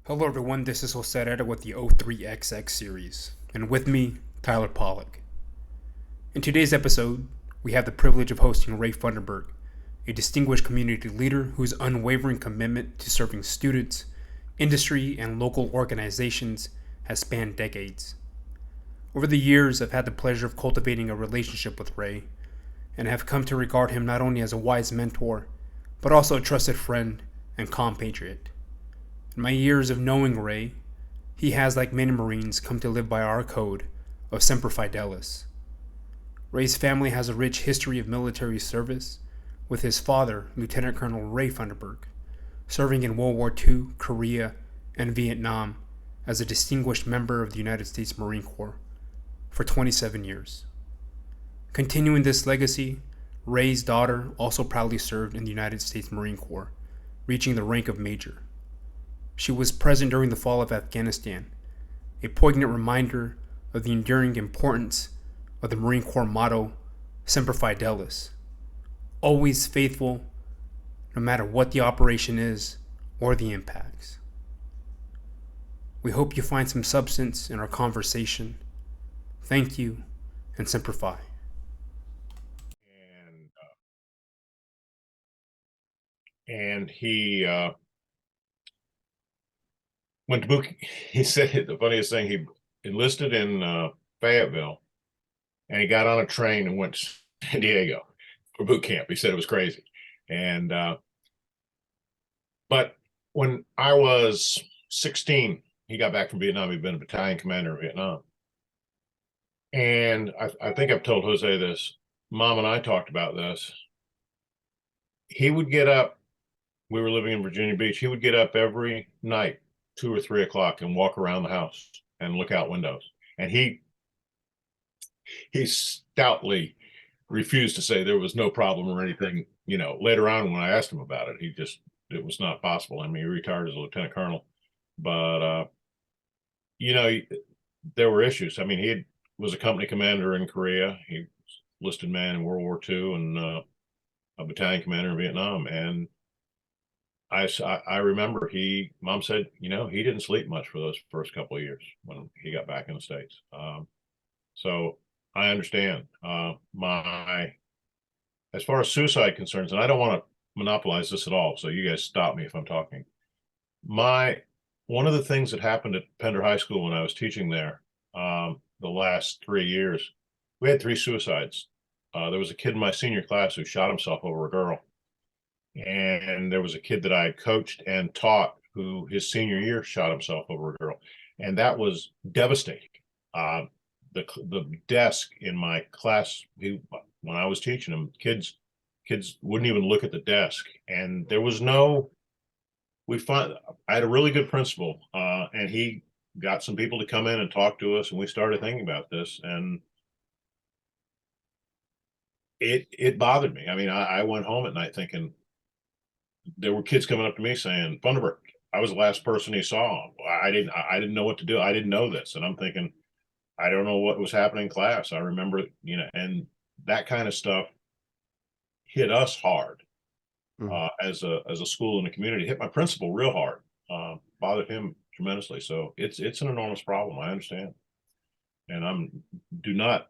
Hello everyone, this is Jose Herrera with the O3XX series, and with me, Tyler Pollock. In today's episode, we have the privilege of hosting Ray Funderburk, a distinguished community leader whose unwavering commitment to serving students, industry, and local organizations has spanned decades. Over the years, I've had the pleasure of cultivating a relationship with Ray, and have come to regard him not only as a wise mentor, but also a trusted friend and compatriot. In my years of knowing Ray, he has, like many Marines, come to live by our code of Semper Fidelis. Ray's family has a rich history of military service, with his father, Lieutenant Colonel Ray Funderburk, serving in World War II, Korea, and Vietnam as a distinguished member of the United States Marine Corps for 27 years. Continuing this legacy, Ray's daughter also proudly served in the United States Marine Corps, reaching the rank of major. She was present during the fall of Afghanistan, a poignant reminder of the enduring importance of the Marine Corps motto, Semper Fidelis, always faithful no matter what the operation is or the impacts. We hope you find some substance in our conversation. Thank you, and Semper Fi. And he went to boot. He said the funniest thing: he enlisted in Fayetteville, and he got on a train and went to San Diego for boot camp. He said it was crazy, and but when I was 16, he got back from Vietnam. He'd been a battalion commander in Vietnam, and I think I've told Jose this. Mom and I talked about this. He would get up. We were living in Virginia Beach. He would get up every night, 2 or 3 o'clock, and walk around the house and look out windows. And he stoutly refused to say there was no problem or anything. You know, later on when I asked him about it, it was not possible. I mean, he retired as a lieutenant colonel, but there were issues. I mean, was a company commander in Korea. He was a listed man in World War II and a battalion commander in Vietnam. And I remember Mom said, he didn't sleep much for those first couple of years when he got back in the States. So I understand. As far as suicide concerns, and I don't want to monopolize this at all, so you guys stop me if I'm talking. One of the things that happened at Pender High School when I was teaching there, the last 3 years, we had 3 suicides. There was a kid in my senior class who shot himself over a girl. And there was a kid that I had coached and taught who his senior year shot himself over a girl. And that was devastating. The desk in my class, when I was teaching them, kids wouldn't even look at the desk. And there was I had a really good principal, and he got some people to come in and talk to us, and we started thinking about this, and it bothered me. I mean, I went home at night thinking, there were kids coming up to me saying, Funderburk, I was the last person he saw. I didn't know what to do. I didn't know this. And I'm thinking, I don't know what was happening in class. I remember, and that kind of stuff hit us hard as a school and a community. It hit my principal real hard, bothered him tremendously. So it's an enormous problem. I understand. And do not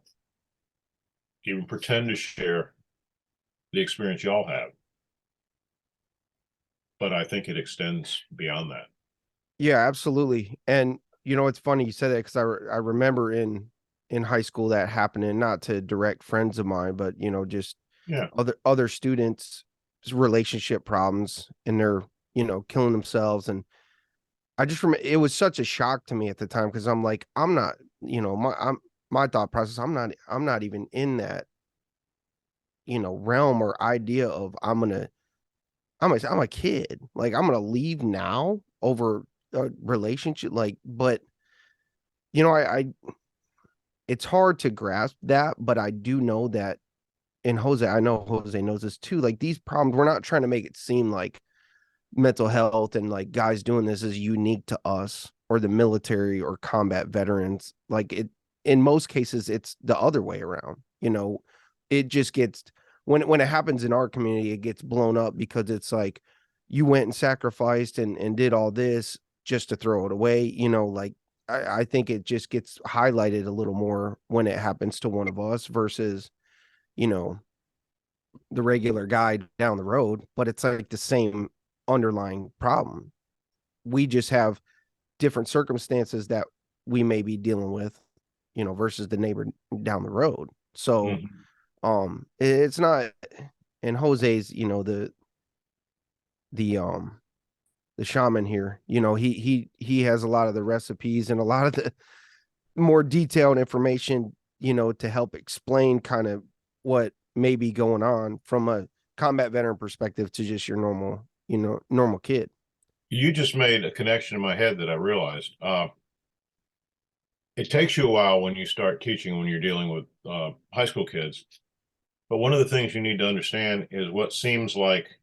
even pretend to share the experience y'all have. But I think it extends beyond that. Yeah, absolutely. And it's funny you said that, because I remember in high school that happening, not to direct friends of mine, but just other students' relationship problems, and they're killing themselves. And I just remember it was such a shock to me at the time, because I'm like, I'm not, my thought process, I'm not even in that realm or idea of I'm a kid. Like, I'm gonna leave now over a relationship. Like, but I it's hard to grasp that, but I do know that. And I know Jose knows this too. Like, these problems, we're not trying to make it seem like mental health and like guys doing this is unique to us or the military or combat veterans. Like, in most cases, it's the other way around. It just gets, when it happens in our community, it gets blown up because it's like, you went and sacrificed and did all this just to throw it away. You know, like I think it just gets highlighted a little more when it happens to one of us versus, you know, the regular guy down the road, but it's like the same underlying problem. We just have different circumstances that we may be dealing with, you know, versus the neighbor down the road. So, it's not, and Jose's, you know, the shaman here, you know, he has a lot of the recipes and a lot of the more detailed information, you know, to help explain kind of what may be going on from a combat veteran perspective to just your normal, you know, normal kid. You just made a connection in my head that I realized. It takes you a while when you start teaching, when you're dealing with high school kids. But one of the things you need to understand is what seems like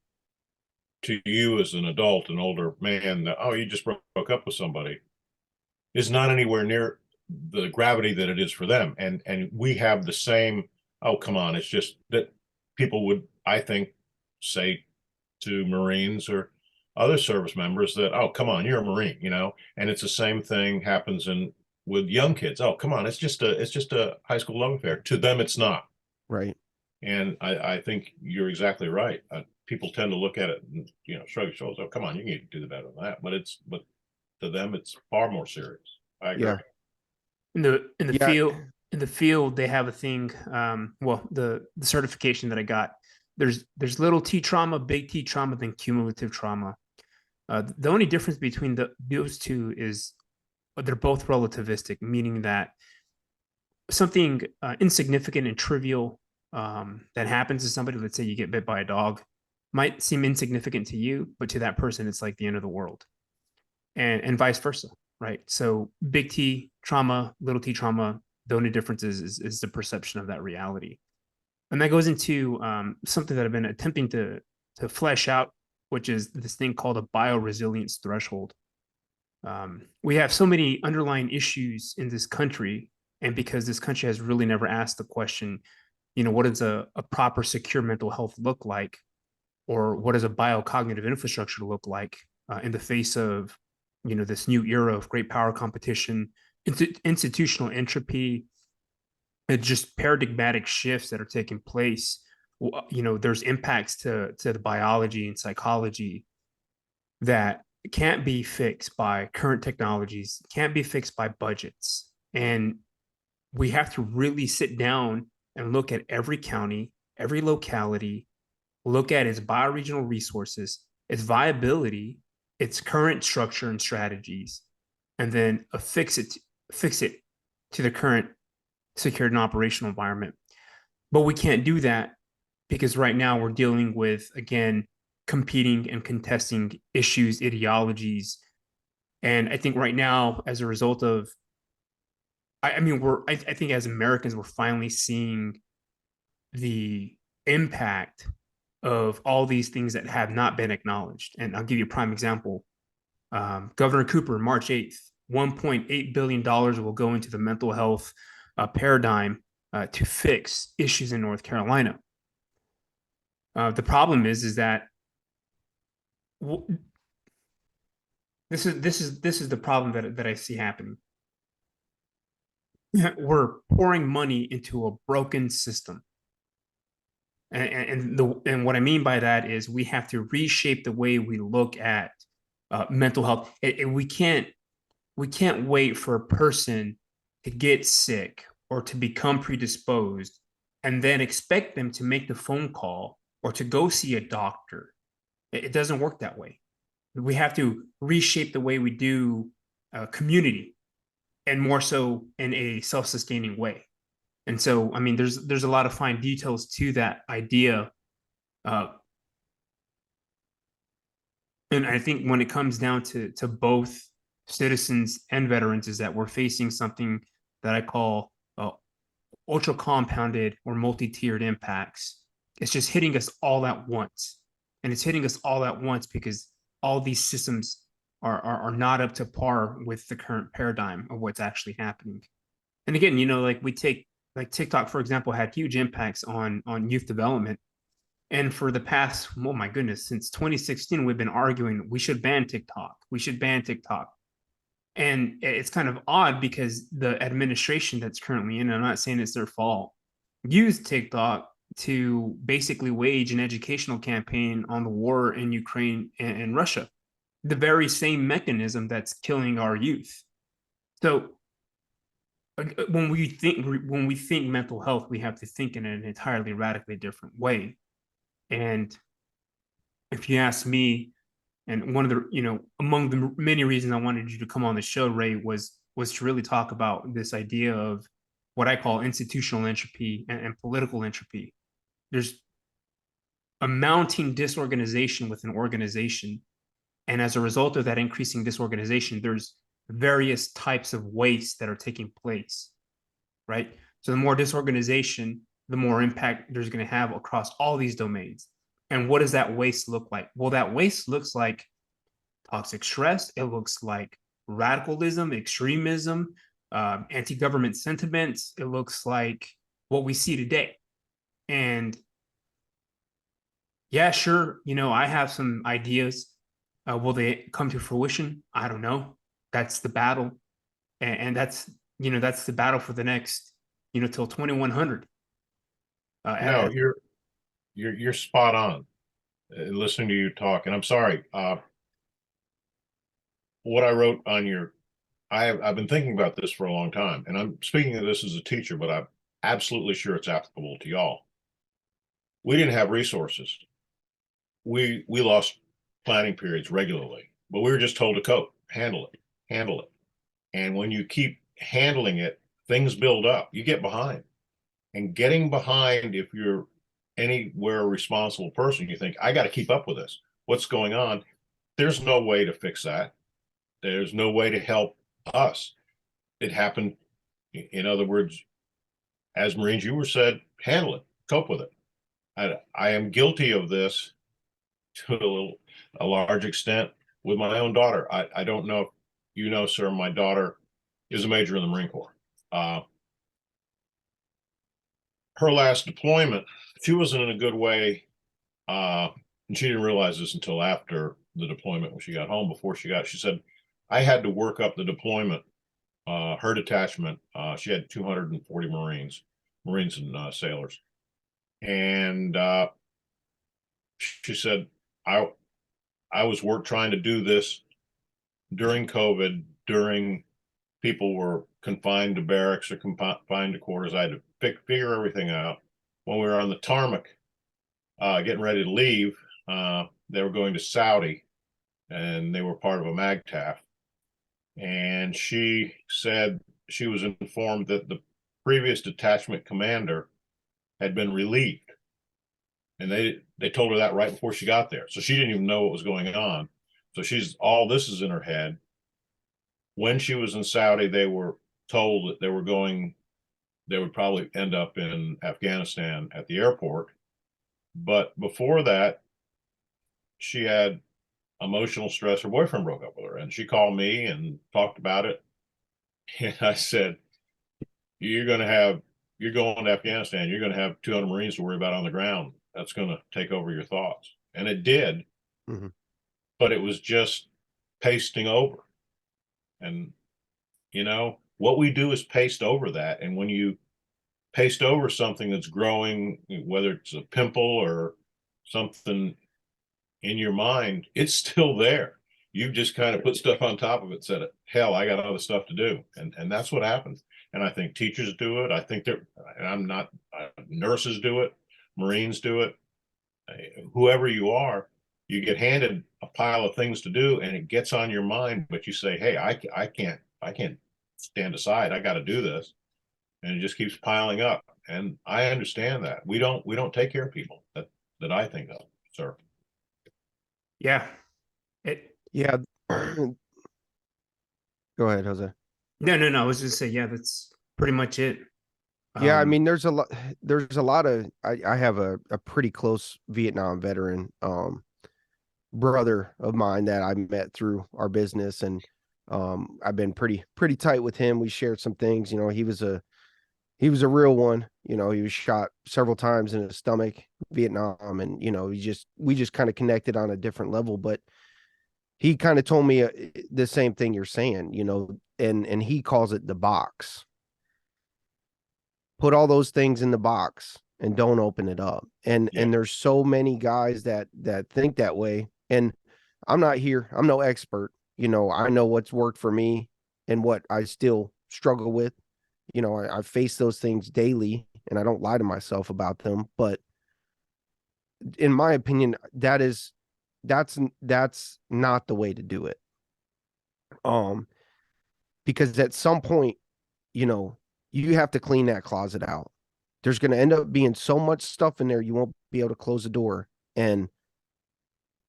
to you as an adult, an older man, that, oh, you just broke up with somebody, is not anywhere near the gravity that it is for them. And we have the same, oh, come on, it's just that people would, I think, say to Marines or other service members that, oh, come on, you're a Marine, you know. And it's the same thing happens with young kids. Oh, come on, it's just a high school love affair. To them, it's not. Right. And I think you're exactly right. People tend to look at it and, you know, shrug your shoulders. Oh, come on, you need to do better than that. But to them, it's far more serious. I agree. Yeah. In the field, they have a thing. Well, the certification that I got, there's little T trauma, big T trauma, then cumulative trauma. The only difference between those two is they're both relativistic, meaning that something insignificant and trivial that happens to somebody, let's say you get bit by a dog, might seem insignificant to you, but to that person, it's like the end of the world, and vice versa, right? So big T trauma, little T trauma, the only difference is the perception of that reality. And that goes into something that I've been attempting to flesh out, which is this thing called a bioresilience threshold. We have so many underlying issues in this country, and because this country has really never asked the question, you know, what does a proper, secure mental health look like, or what does a biocognitive infrastructure look like in the face of, you know, this new era of great power competition, institutional entropy, and just paradigmatic shifts that are taking place. You know, there's impacts to the biology and psychology that can't be fixed by current technologies, can't be fixed by budgets. And we have to really sit down and look at every county, every locality, look at its bioregional resources, its viability, its current structure and strategies, and then fix it to the current secured and operational environment. But we can't do that because right now we're dealing with, again, competing and contesting issues, ideologies. And I think right now, as a result of, I think as Americans, we're finally seeing the impact of all these things that have not been acknowledged. And I'll give you a prime example. Governor Cooper, March 8th, $1.8 billion will go into the mental health paradigm to fix issues in North Carolina. The problem is that this is the problem that I see happening. We're pouring money into a broken system. And what I mean by that is we have to reshape the way we look at mental health. We can't wait for a person to get sick or to become predisposed and then expect them to make the phone call or to go see a doctor. It doesn't work that way. We have to reshape the way we do community, and more so in a self-sustaining way. And so, I mean, there's a lot of fine details to that idea. And I think when it comes down to both citizens and veterans, is that we're facing something that I call ultra compounded or multi-tiered impacts. It's just hitting us all at once. And it's hitting us all at once because all these systems are not up to par with the current paradigm of what's actually happening. And again, you know, like we take, like TikTok, for example, had huge impacts on youth development. And for the past, oh my goodness, since 2016, we've been arguing we should ban TikTok. We should ban TikTok. And it's kind of odd because the administration that's currently in, I'm not saying it's their fault, used TikTok to basically wage an educational campaign on the war in Ukraine and Russia, the very same mechanism that's killing our youth. So when we think mental health, we have to think in an entirely radically different way. And if you ask me, and one of the, among the many reasons I wanted you to come on the show, Ray, was to really talk about this idea of what I call institutional entropy and political entropy. There's a mounting disorganization within organization, and as a result of that increasing disorganization, there's various types of waste that are taking place, right? So the more disorganization, the more impact there's going to have across all these domains. And what does that waste look like? Well, that waste looks like toxic stress. It looks like radicalism, extremism, anti-government sentiments. It looks like what we see today. And yeah, sure, I have some ideas. Will they come to fruition? I don't know. That's the battle, and that's the battle for the next, till 2100. No, you're spot on. Listening to you talk, and I'm sorry. What I wrote on I've been thinking about this for a long time, and I'm speaking of this as a teacher, but I'm absolutely sure it's applicable to y'all. We didn't have resources. We lost planning periods regularly, but we were just told to cope, handle it. And when you keep handling it, things build up. You get behind. And getting behind, if you're anywhere a responsible person, you think, I got to keep up with this. What's going on? There's no way to fix that. There's no way to help us. It happened. In other words, as Marines, you were said, handle it, cope with it. I am guilty of this to a large extent with my own daughter. I don't know if you know, sir, my daughter is a major in the Marine Corps. Her last deployment, she wasn't in a good way. And she didn't realize this until after the deployment when she got home. She said, I had to work up the deployment. Her detachment, she had 240 Marines and sailors. And she said, I was trying to do this during COVID, during people were confined to barracks or confined to quarters. I had to figure everything out. When we were on the tarmac, getting ready to leave, they were going to Saudi, and they were part of a MAGTF. And she said she was informed that the previous detachment commander had been relieved. And they told her that right before she got there. So she didn't even know what was going on. So all this is in her head. When she was in Saudi, they were told that they would probably end up in Afghanistan at the airport. But before that, she had emotional stress. Her boyfriend broke up with her, and she called me and talked about it. And I said, you're going to Afghanistan. You're going to have 200 Marines to worry about on the ground. That's going to take over your thoughts. And it did. Mm-hmm. But it was just pasting over. And, what we do is paste over that. And when you paste over something that's growing, whether it's a pimple or something in your mind, it's still there. You just kind of put stuff on top of it, said, hell, I got other stuff to do. And that's what happens. And I think teachers do it. I think nurses do it, Marines do it. Whoever you are, you get handed a pile of things to do and it gets on your mind, but you say, hey, I can't stand aside. I got to do this. And it just keeps piling up. And I understand that. We don't take care of people that I think of, sir. Yeah. Yeah. Go ahead, Jose. No. I was just saying, yeah, that's pretty much it. Yeah, I mean, there's a lot of, I have a pretty close Vietnam veteran, brother of mine that I met through our business. And, I've been pretty tight with him. We shared some things, he was a real one, he was shot several times in his stomach, Vietnam. And, we just kind of connected on a different level, but he kind of told me the same thing you're saying, and he calls it the box. Put all those things in the box and don't open it up. And there's so many guys that think that way. And I'm no expert. I know what's worked for me and what I still struggle with. I face those things daily, and I don't lie to myself about them. But in my opinion, that's not the way to do it. Because at some point, you have to clean that closet out. There's going to end up being so much stuff in there, you won't be able to close the door. And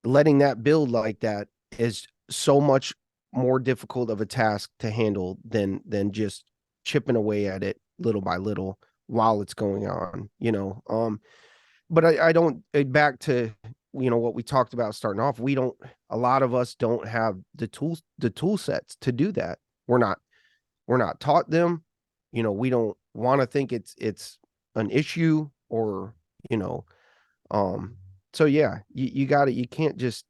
letting that build like that is so much more difficult of a task to handle than just chipping away at it little by little while it's going on, but I don't, back to, what we talked about starting off, a lot of us don't have the tool sets to do that. We're not taught them. We don't want to think it's an issue, or, so yeah, you can't just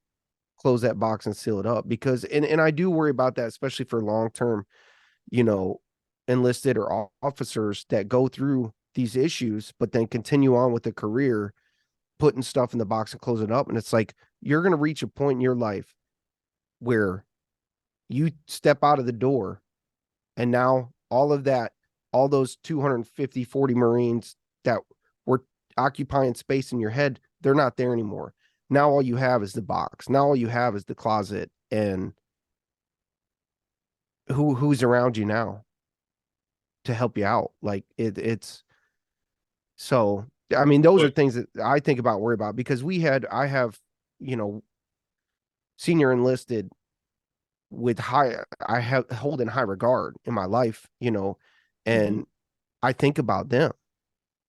close that box and seal it up, because, and I do worry about that, especially for long-term, enlisted or officers that go through these issues, but then continue on with the career, putting stuff in the box and close it up. And it's like, you're going to reach a point in your life where you step out of the door, and now all those 250, 40 Marines that were occupying space in your head, they're not there anymore. Now all you have is the box. Now all you have is the closet, and who's around you now to help you out. Like it's so, I mean, those are things that I think about, worry about, because I have, senior enlisted I hold in high regard in my life, and I think about them.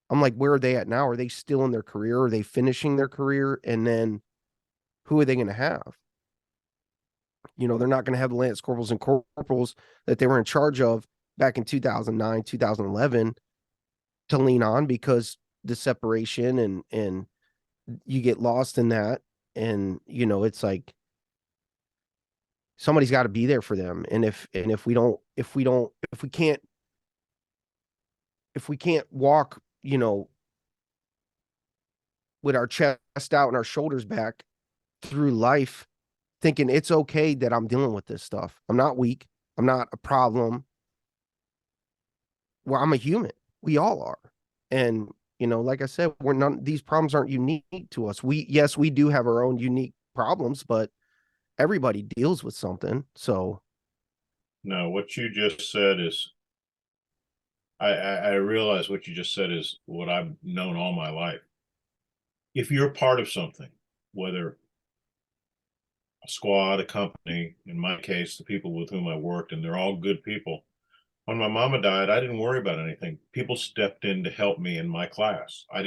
I'm like, where are they at now? Are they still in their career? Are they finishing their career? And then who are they going to have? They're not going to have the lance corporals and corporals that they were in charge of back in 2009, 2011 to lean on, because the separation and you get lost in that. And, it's like, somebody's got to be there for them. And if we can't walk, with our chest out and our shoulders back through life, thinking it's okay that I'm dealing with this stuff. I'm not weak. I'm not a problem. Well, I'm a human. We all are. And, like I said, these problems aren't unique to us. We do have our own unique problems, but everybody deals with something. So. No, what you just said is, I realize what you just said is what I've known all my life. If you're part of something, whether a squad, a company, in my case, the people with whom I worked, and they're all good people. When my mama died, I didn't worry about anything. People stepped in to help me in my class. I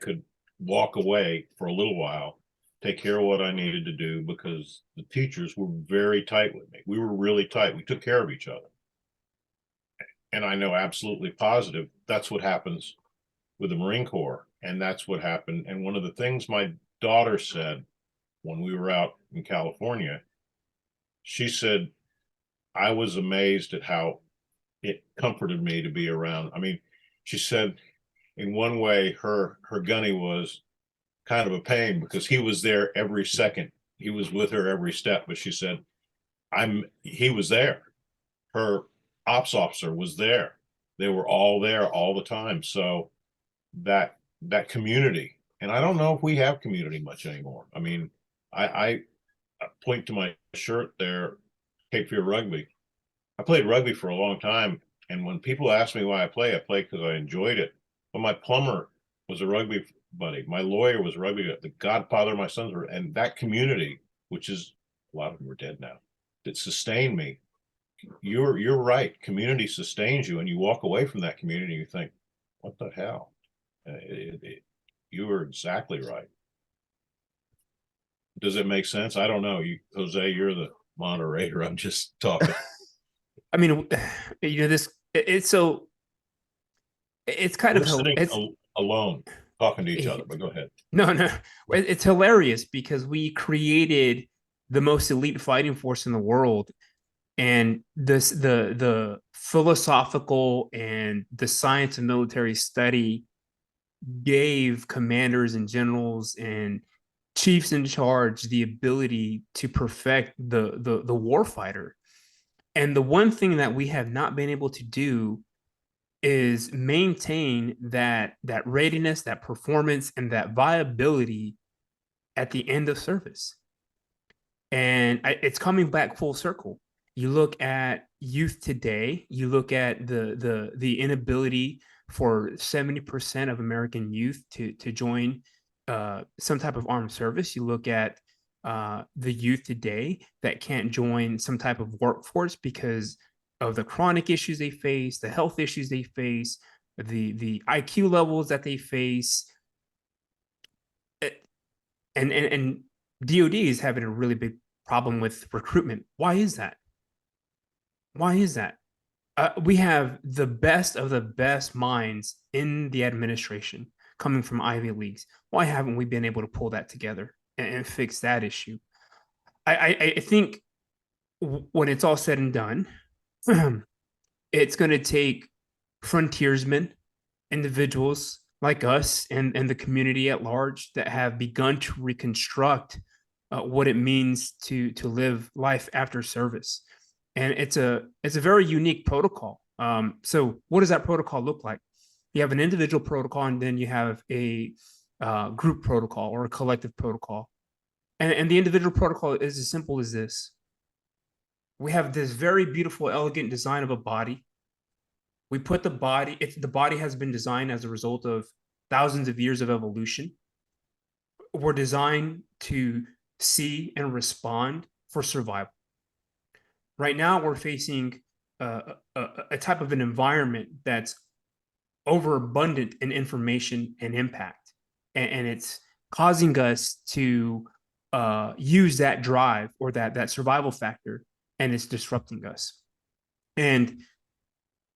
could walk away for a little while, take care of what I needed to do, because the teachers were very tight with me. We were really tight. We took care of each other. And I know absolutely positive that's what happens with the Marine Corps. And that's what happened. And one of the things my daughter said when we were out in California, she said, I was amazed at how it comforted me to be around. I mean, she said in one way, her gunny was kind of a pain, because he was there every second. He was with her every step. But she said, he was there. Her ops officer was there. They were all there all the time. So that community, and I don't know if we have community much anymore. I mean, I point to my shirt there, Cape Fear Rugby. I played rugby for a long time, and when people ask me why I play because I enjoyed it. But my plumber was a rugby buddy. My lawyer was rugby. The godfather of my sons were, and that community, which is, a lot of them are dead now, that sustained me. You're right. Community sustains you, and you walk away from that community and you think, what the hell? You were exactly right. Does it make sense? I don't know. Jose, you're the moderator. I'm just talking. I mean, it's kind of sitting alone talking to each other, but go ahead. No, it's hilarious, because we created the most elite fighting force in the world. And the philosophical and the science of military study gave commanders and generals and chiefs in charge the ability to perfect the warfighter. And the one thing that we have not been able to do is maintain that readiness, that performance, and that viability at the end of service. And it's coming back full circle. You look at youth today, you look at the inability for 70% of American youth to join some type of armed service. You look at the youth today that can't join some type of workforce because of the chronic issues they face, the health issues they face, the IQ levels that they face. And DoD is having a really big problem with recruitment. Why is that? Why is that? We have the best of the best minds in the administration coming from Ivy Leagues. Why haven't we been able to pull that together and fix that issue? I think when it's all said and done, it's going to take frontiersmen, individuals like us and the community at large that have begun to reconstruct what it means to live life after service. And it's a very unique protocol. So what does that protocol look like? You have an individual protocol, and then you have a group protocol or a collective protocol. And the individual protocol is as simple as this. We have this very beautiful, elegant design of a body. We put the body, if the body has been designed as a result of thousands of years of evolution, we're designed to see and respond for survival. Right now, we're facing a type of an environment that's overabundant in information and impact. And it's causing us to use that drive or that survival factor, and it's disrupting us. And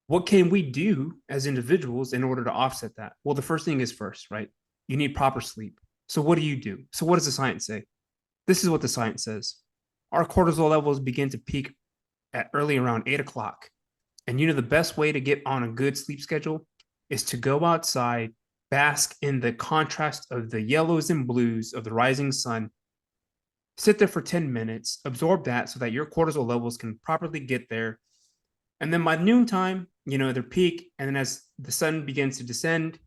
what can we do as individuals in order to offset that? Well, the first thing is first, right? You need proper sleep. So what do you do? So what does the science say? This is what the science says. Our cortisol levels begin to peak at early around 8 o'clock. And the best way to get on a good sleep schedule is to go outside, bask in the contrast of the yellows and blues of the rising sun, sit there for 10 minutes, absorb that so that your cortisol levels can properly get there. And then by noontime, their peak. And then as the sun begins to descend,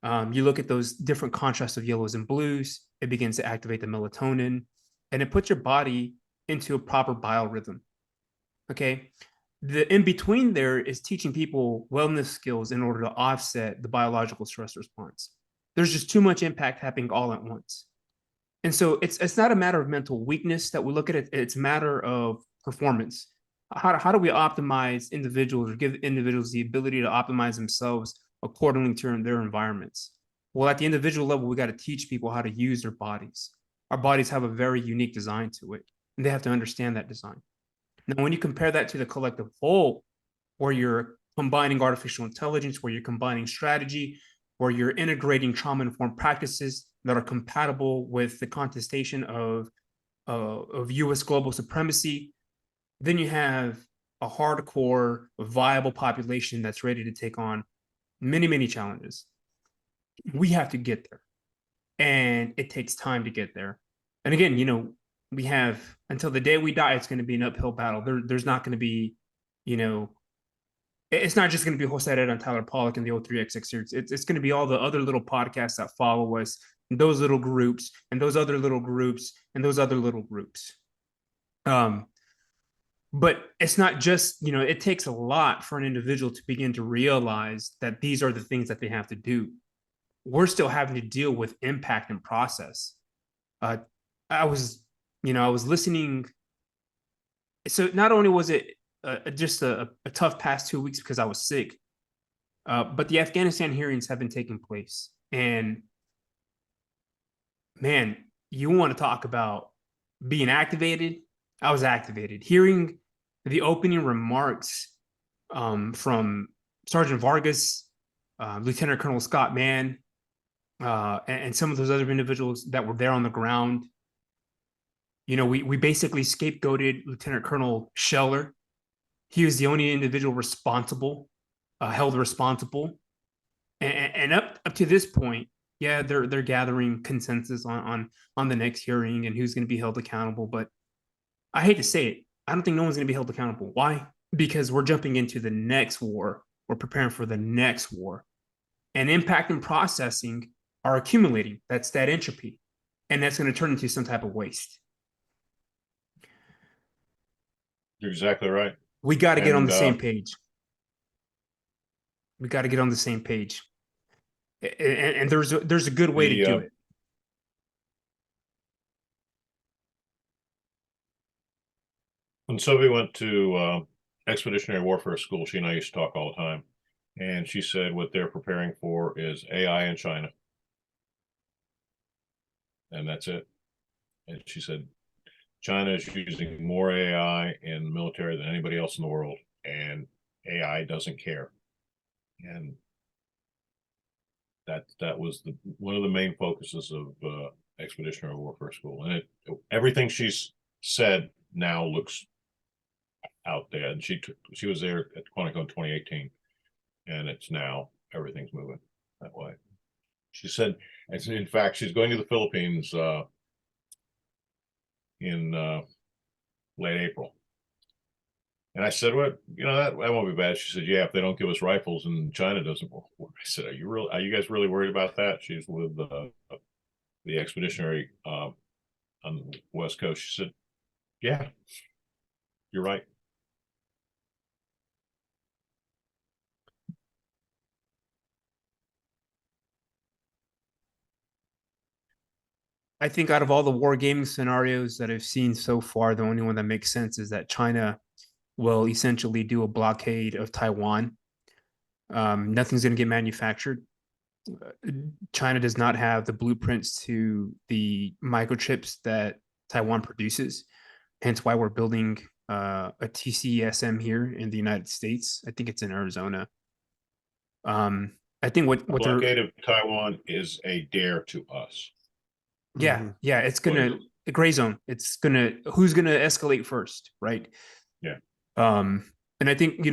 you look at those different contrasts of yellows and blues, it begins to activate the melatonin, and it puts your body into a proper biorhythm. Okay. The in between there is teaching people wellness skills in order to offset the biological stress response. There's just too much impact happening all at once. And so it's not a matter of mental weakness that we look at it. It's a matter of performance. How do we optimize individuals or give individuals the ability to optimize themselves accordingly to their environments? Well, at the individual level, we got to teach people how to use their bodies. Our bodies have a very unique design to it, and they have to understand that design. Now, when you compare that to the collective whole, where you're combining artificial intelligence, where you're combining strategy, where you're integrating trauma-informed practices that are compatible with the contestation of U.S. global supremacy, then you have a hardcore, viable population that's ready to take on many, many challenges. We have to get there, and it takes time to get there. And again, we have until the day we die, it's going to be an uphill battle. There's not going to be, it's not just going to be hosted on Tyler Pollock and the O3XX series. It's going to be all the other little podcasts that follow us, and those little groups, and those other little groups, and those other little groups. But it's not just, it takes a lot for an individual to begin to realize that these are the things that they have to do. We're still having to deal with impact and process. I was listening. So not only was it just a tough past 2 weeks because I was sick, but the Afghanistan hearings have been taking place. And man, you want to talk about being activated? I was activated. Hearing the opening remarks from Sergeant Vargas, Lieutenant Colonel Scott Mann, and some of those other individuals that were there on the ground, We basically scapegoated Lieutenant Colonel Scheller. He was the only individual responsible, held responsible, and up to this point, yeah, they're gathering consensus on the next hearing and who's going to be held accountable. But I hate to say it, I don't think no one's going to be held accountable. Why? Because we're jumping into the next war. We're preparing for the next war, and impact and processing are accumulating. That's that entropy, and that's going to turn into some type of waste. You're exactly right. We got to get on the same page. We got to get on the same page, and there's a good way to do it. When Sophie went to expeditionary warfare school, she and I used to talk all the time, and she said what they're preparing for is AI in China, and that's it. And she said China is using more AI in the military than anybody else in the world, and AI doesn't care. And that was one of the main focuses of expeditionary warfare school. And everything she's said now looks out there. And she was there at Quantico in 2018, and it's now everything's moving that way. She said, in fact, she's going to the Philippines in late April. And I said, "What? That won't be bad." She said, "Yeah, if they don't give us rifles and China doesn't work." I said, "Are you guys really worried about that?" She's with the expeditionary on the West Coast. She said, "Yeah, you're right." I think out of all the war gaming scenarios that I've seen so far, the only one that makes sense is that China will essentially do a blockade of Taiwan. Nothing's going to get manufactured. China does not have the blueprints to the microchips that Taiwan produces, hence why we're building a TCSM here in the United States. I think it's in Arizona. I think what the blockade of Taiwan is a dare to us. Yeah, it's gonna the gray zone. It's gonna who's gonna escalate first, right? Yeah. And I think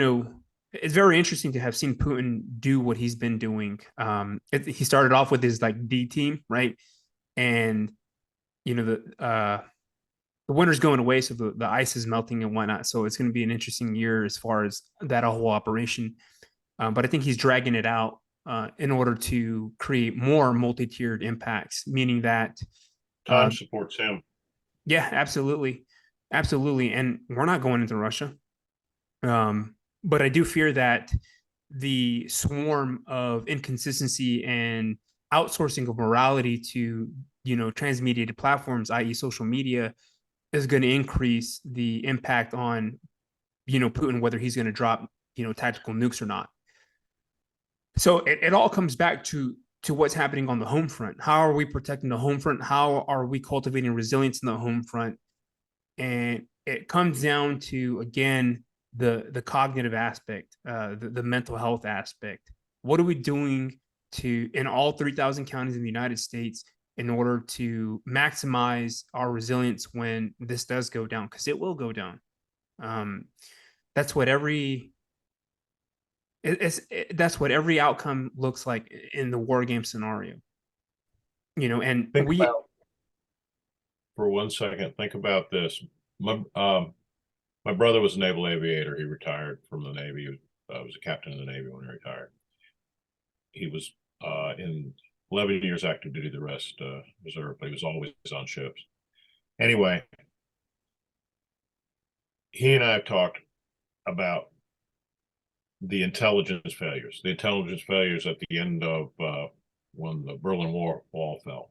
it's very interesting to have seen Putin do what he's been doing. He started off with his D team, right? And the winter's going away, so the ice is melting and whatnot. So it's going to be an interesting year as far as that whole operation. But I think he's dragging it out in order to create more multi-tiered impacts, meaning that time supports him. Yeah, absolutely. And we're not going into Russia. But I do fear that the swarm of inconsistency and outsourcing of morality to transmediated platforms, i.e. social media, is going to increase the impact on Putin, whether he's going to drop tactical nukes or not. So it all comes back to what's happening on the home front. How are we protecting the home front? How are we cultivating resilience in the home front? And it comes down to, again, the cognitive aspect, the mental health aspect. What are we doing in all 3,000 counties in the United States in order to maximize our resilience when this does go down? Because it will go down. That's what every outcome looks like in the war game scenario. And for 1 second, think about this. My brother was a naval aviator. He retired from the Navy. He was a captain in the Navy when he retired. He was in 11 years active duty, the rest reserve, but he was always on ships. Anyway, he and I have talked about the intelligence failures at the end of when the Berlin Wall fell.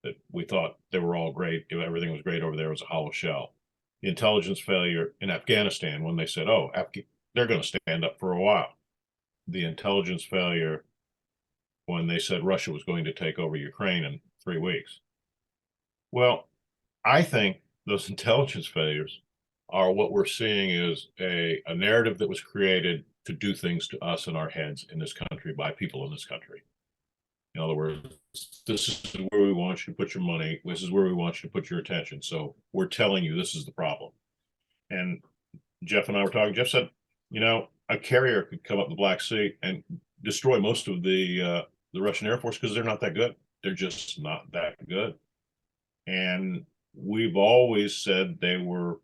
That we thought they were all great. Everything was great over there. It was a hollow shell. The intelligence failure in Afghanistan when they said, "Oh, they're going to stand up for a while." The intelligence failure when they said Russia was going to take over Ukraine in 3 weeks. Well, I think those intelligence failures are what we're seeing is a narrative that was created to do things to us in our heads in this country by people in this country. In other words, this is where we want you to put your money. This is where we want you to put your attention. So we're telling you this is the problem. And Jeff and I were talking. Jeff said, a carrier could come up the Black Sea and destroy most of the Russian Air Force because they're not that good. They're just not that good. And we've always said they were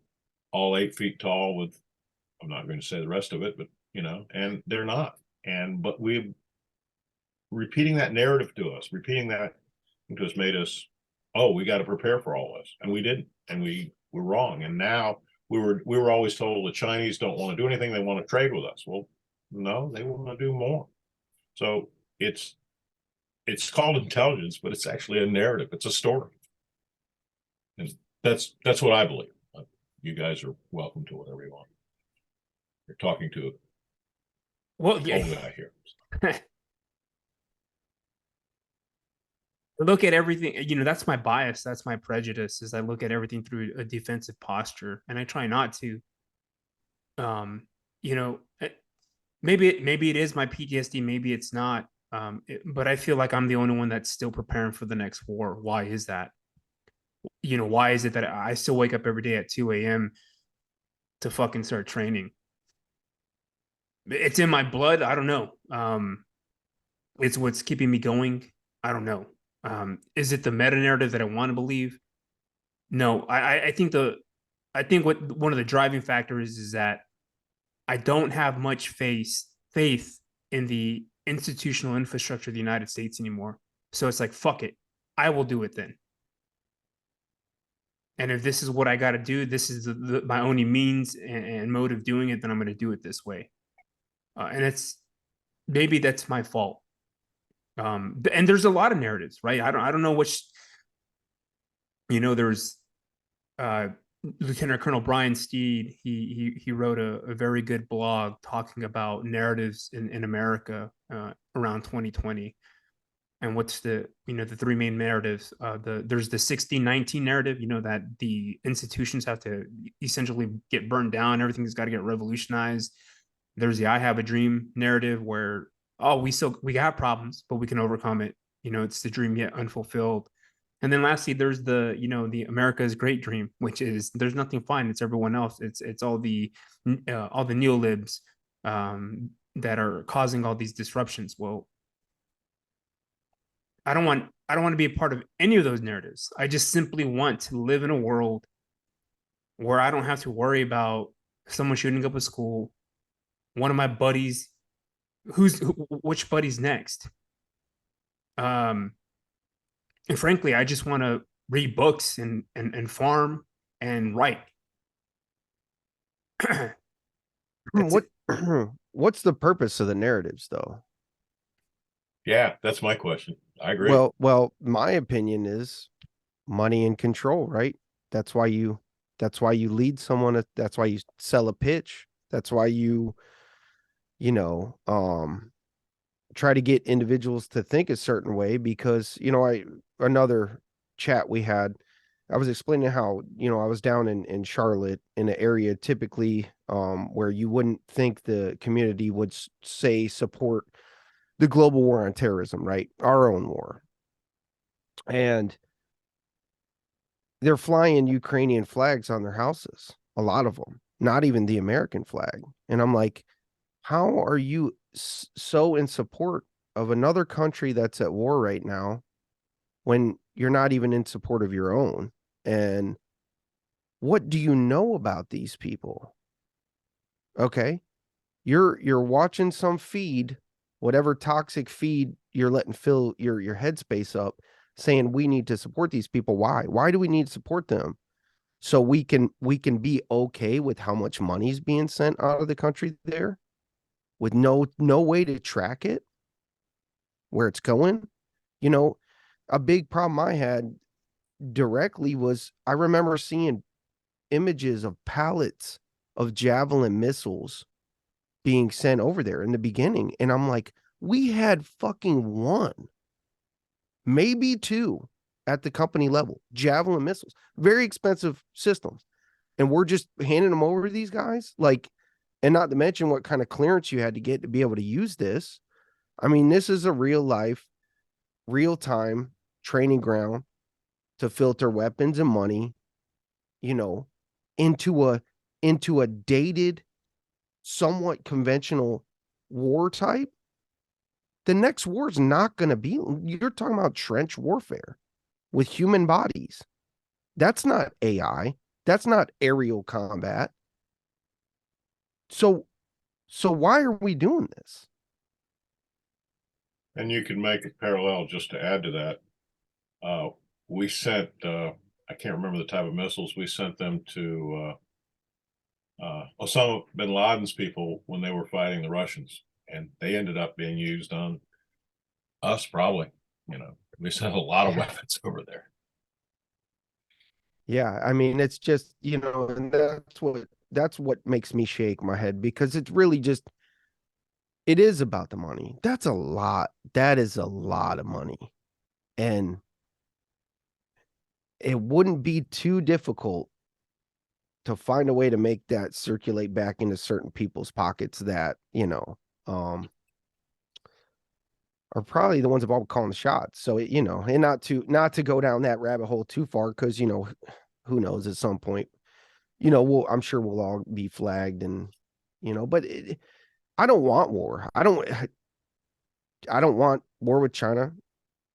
all 8 feet tall with, I'm not going to say the rest of it, but, and they're not. But we've repeating that narrative to us, repeating that to us made us, oh, we got to prepare for all this. And we didn't. And we were wrong. And now we were always told the Chinese don't want to do anything. They want to trade with us. Well, no, they want to do more. So it's called intelligence, but it's actually a narrative. It's a story. And that's what I believe. You guys are welcome to whatever you want. You're talking to well, yeah. old guy here. Look at everything, that's my bias. That's my prejudice, is I look at everything through a defensive posture, and I try not to. Maybe it is my PTSD, maybe it's not. But I feel like I'm the only one that's still preparing for the next war. Why is that? Why is it that I still wake up every day at 2 a.m. to fucking start training? It's in my blood. I don't know. It's what's keeping me going. I don't know. Is it the meta narrative that I want to believe? No, I think what one of the driving factors is that I don't have much faith in the institutional infrastructure of the United States anymore. So it's like, fuck it. I will do it then. And if this is what I got to do, this is my only means and mode of doing it, then I'm going to do it this way. And maybe that's my fault. And there's a lot of narratives, right? I don't know which, there's Lieutenant Colonel Brian Steed. He wrote a very good blog talking about narratives in America around 2020. And what's the 3 main narratives? There's the 1619 narrative, that the institutions have to essentially get burned down. Everything's got to get revolutionized. There's the I have a dream narrative where, we have problems, but we can overcome it. It's the dream yet unfulfilled. And then lastly, there's the America's great dream, which is there's nothing fine. It's everyone else. It's all the neolibs that are causing all these disruptions. Well, I don't want to be a part of any of those narratives. I just simply want to live in a world where I don't have to worry about someone shooting up a school, one of my buddies, which buddy's next. And frankly, I just want to read books and farm and write. What's the purpose of the narratives, though? Yeah, that's my question. I agree. Well, my opinion is money and control, right? That's why you lead someone. That's why you sell a pitch. That's why you try to get individuals to think a certain way, because, another chat we had, I was explaining how, I was down in Charlotte, in an area typically where you wouldn't think the community would say support the global war on terrorism, right? Our own war. And they're flying Ukrainian flags on their houses, a lot of them, not even the American flag. And I'm like, how are you so in support of another country that's at war right now when you're not even in support of your own? And what do you know about these people? Okay. You're watching some feed, whatever toxic feed you're letting fill your headspace up, saying we need to support these people. Why do we need to support them? So we can be okay with how much money is being sent out of the country there, with no way to track it, where it's going. A big problem I had directly was, I remember seeing images of pallets of Javelin missiles being sent over there in the beginning. And I'm like, we had fucking 1, maybe 2 at the company level, Javelin missiles, very expensive systems. And we're just handing them over to these guys. Like, and not to mention what kind of clearance you had to get to be able to use this. I mean, this is a real life real-time training ground to filter weapons and money, you know, into a dated, somewhat conventional war type, the next war is not going to be, you're talking about trench warfare with human bodies. That's not AI. That's not aerial combat. So why are we doing this? And you can make a parallel just to add to that. We sent, I can't remember the type of missiles, we sent them to Osama bin Laden's people when they were fighting the Russians, and they ended up being used on us probably. You know, we sent a lot of weapons over there. Yeah, I mean, it's just, you know, and that's what makes me shake my head, because it's really just, it is about the money. That's a lot. That is a lot of money. And it wouldn't be too difficult to find a way to make that circulate back into certain people's pockets that, you know, are probably the ones involved calling the shots. So, you know, and not to go down that rabbit hole too far, because, you know, who knows, at some point, you know, I'm sure we'll all be flagged, and, you know, but I don't want war. I don't want war with China.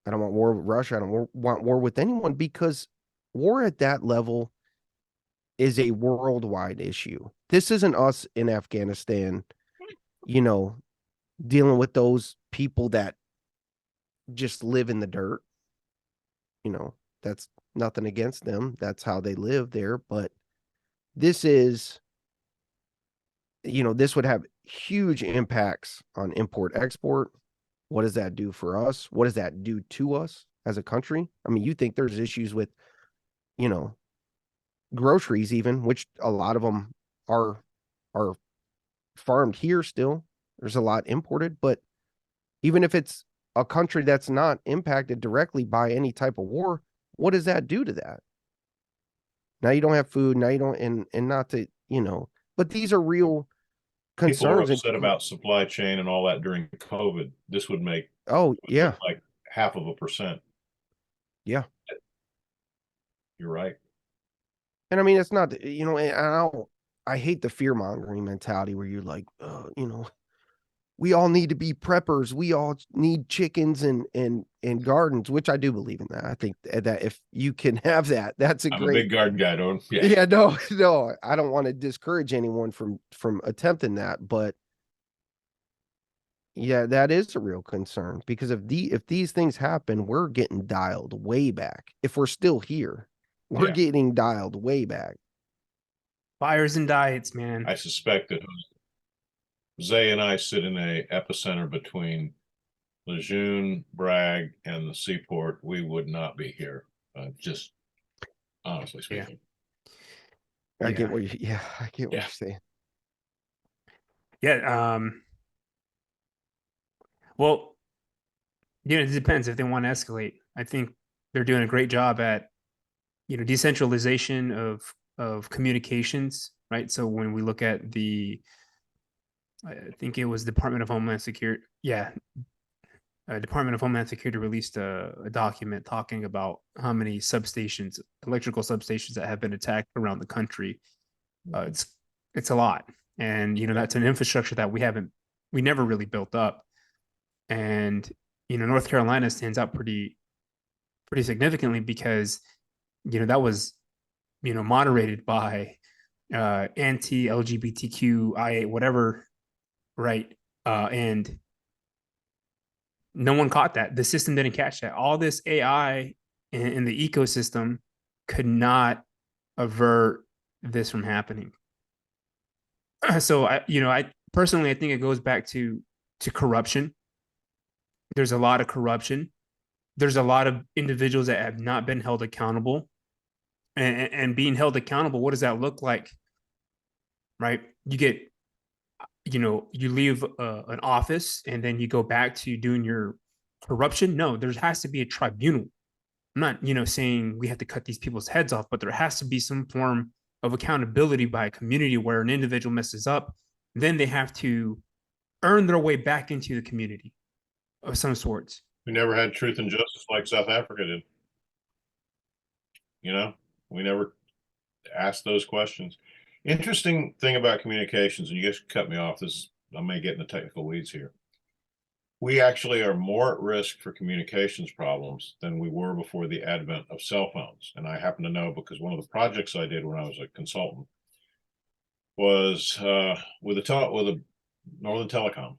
I don't want war with Russia. I don't want war with anyone, because war at that level is a worldwide issue. This isn't us in Afghanistan, you know, dealing with those people that just live in the dirt. You know, that's nothing against them. That's how they live there. But this is, you know, this would have huge impacts on import export. What does that do for us? What does that do to us as a country? I mean, you think there's issues with, you know, groceries even, which a lot of them are farmed here still. There's a lot imported, but even if it's a country that's not impacted directly by any type of war, what does that do to that? Now you don't have food, now you don't, and not to, you know, but these are real concerns. People are upset about supply chain and all that during COVID. This would make, yeah, like 0.5%. Yeah, you're right. And I mean, it's not, you know, I hate the fear mongering mentality where you're like, you know, we all need to be preppers. We all need chickens and gardens, which I do believe in that. I think that if you can have that, that's I'm a big garden guy, don't? Yeah, no, I don't want to discourage anyone from attempting that, but yeah, that is a real concern, because if these things happen, we're getting dialed way back. If we're still here, we're getting dialed way back. Fires and diets, man. I suspect that Zay and I sit in a epicenter between Lejeune, Bragg, and the seaport. We would not be here. Just honestly speaking. I get what you're saying. Yeah. Well, you know, it depends if they want to escalate. I think they're doing a great job at, you know, decentralization of communications, right? So when we look at I think it was Department of Homeland Security. Yeah. Department of Homeland Security released a document talking about how many substations, electrical substations, that have been attacked around the country. It's a lot. And, you know, that's an infrastructure that we never really built up. And, you know, North Carolina stands out pretty significantly because, you know, that was, you know, moderated by anti-LGBTQIA, whatever, right? And no one caught that. The system didn't catch that. All this AI in the ecosystem could not avert this from happening. So I personally think it goes back to corruption. There's a lot of corruption. There's a lot of individuals that have not been held accountable, and being held accountable. What does that look like? Right? You get, you know, you leave an office and then you go back to doing your corruption. No, there has to be a tribunal. I'm not, you know, saying we have to cut these people's heads off, but there has to be some form of accountability by a community where an individual messes up. Then they have to earn their way back into the community of some sorts. We never had truth and justice like South Africa did. You know, we never asked those questions. Interesting thing about communications, and you guys cut me off. I may get in the technical weeds here. We actually are more at risk for communications problems than we were before the advent of cell phones. And I happen to know because one of the projects I did when I was a consultant was with a Northern Telecom.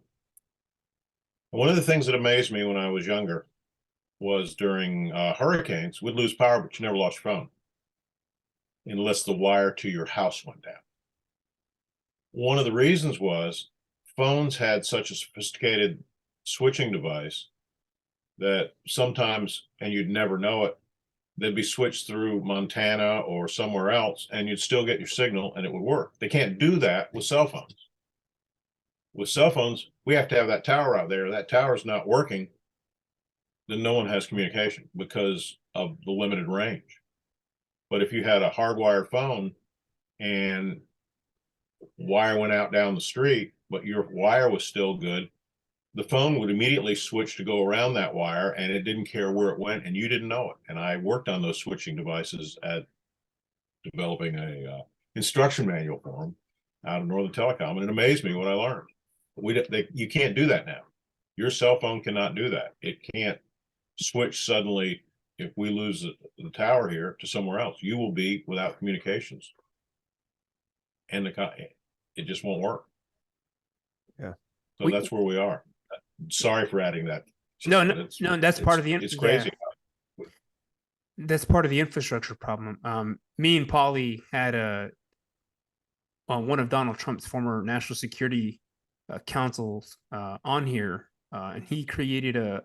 And one of the things that amazed me when I was younger was during hurricanes, we'd lose power, but you never lost your phone unless the wire to your house went down. One of the reasons was phones had such a sophisticated switching device that sometimes, and you'd never know it, they'd be switched through Montana or somewhere else, and you'd still get your signal and it would work. They can't do that with cell phones. With cell phones, we have to have that tower out there. That tower's not working, then no one has communication because of the limited range. But if you had a hardwired phone and wire went out down the street, but your wire was still good, the phone would immediately switch to go around that wire, and it didn't care where it went, and you didn't know it. And I worked on those switching devices at developing a instruction manual for them out of Northern Telecom, and it amazed me what I learned. You can't do that now. Your cell phone cannot do that. It can't switch suddenly. If we lose the tower here to somewhere else, you will be without communications, and it just won't work. Yeah. So that's where we are. Sorry for adding that. No, that's part of the. It's crazy. Yeah. That's part of the infrastructure problem. Me and Polly had one of Donald Trump's former national security counsels on here, and he created a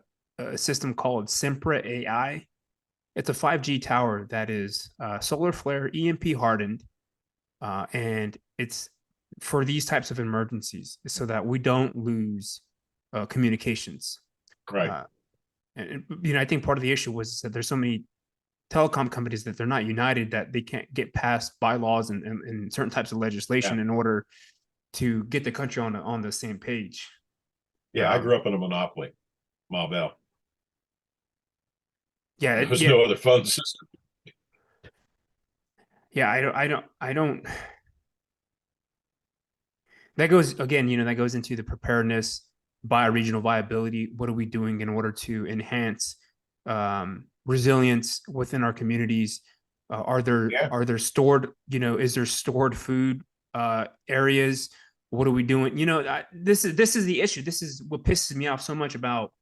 system called Semper AI. It's a 5G tower that is solar flare EMP hardened, and it's for these types of emergencies so that we don't lose communications. Right. And I think part of the issue was that there's so many telecom companies that they're not united, that they can't get past bylaws and certain types of legislation in order to get the country on the same page. Yeah, I grew up in a monopoly, Ma Bell. Yeah, there was no other phone system. Yeah, I don't. That goes again, that goes into the preparedness, bioregional viability. What are we doing in order to enhance resilience within our communities? Are there stored, is there stored food areas? What are we doing? This is the issue. This is what pisses me off so much about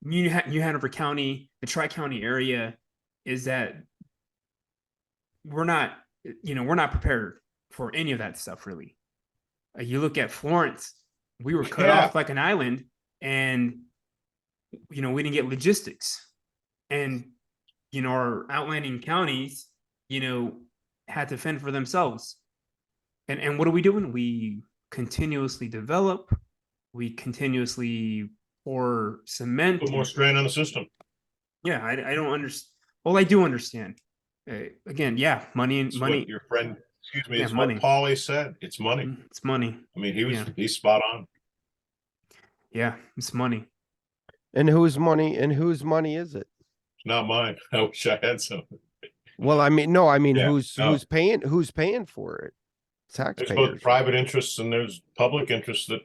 New Hanover County, the Tri-County area, is that we're not prepared for any of that stuff, really. You look at Florence, we were cut off like an island, and we didn't get logistics, and our outlying counties had to fend for themselves. And what are we doing? We continuously develop, we continuously pour cement, Put more strain on the system. Yeah, I don't understand. Well, I do understand. Again, money. What your friend, excuse me, it's money. what Paulie said. It's money. It's money. I mean, he's spot on. Yeah, it's money. And whose money is it? It's not mine. I wish I had some. Well, who's paying for it? Taxpayers. There's both private interests and there's public interests that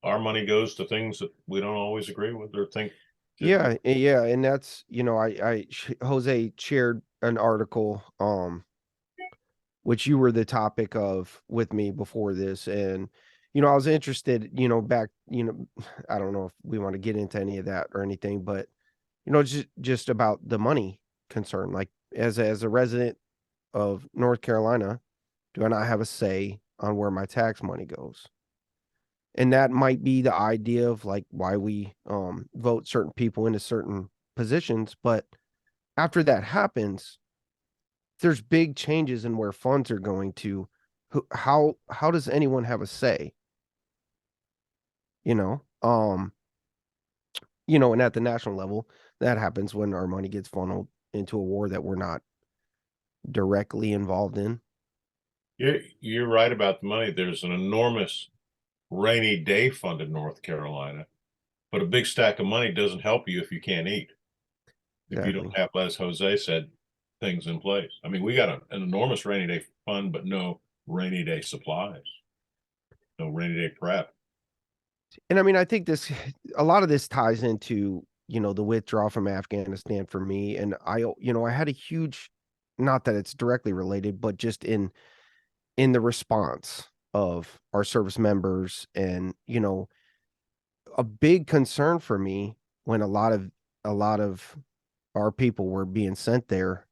our money goes to things that we don't always agree with or think. Yeah, and that's Jose shared an article which you were the topic of with me before this, and I was interested, back, I don't know if we want to get into any of that or anything, but just about the money concern. Like as a resident of North Carolina, do I not have a say on where my tax money goes? And that might be the idea of like why we vote certain people into certain positions. But after that happens, there's big changes in where funds are going to. How does anyone have a say? And at the national level, that happens when our money gets funneled into a war that we're not directly involved in. You're right about the money. There's an enormous rainy day fund in North Carolina But a big stack of money doesn't help you if you can't eat. If you don't have, as Jose said, things in place. I mean, we got an enormous rainy day fund, but no rainy day supplies, no rainy day prep. And I mean, I think a lot of this ties into, the withdrawal from Afghanistan for me. And I had a huge, not that it's directly related, but just in the response of our service members. And, a big concern for me when a lot of our people were being sent there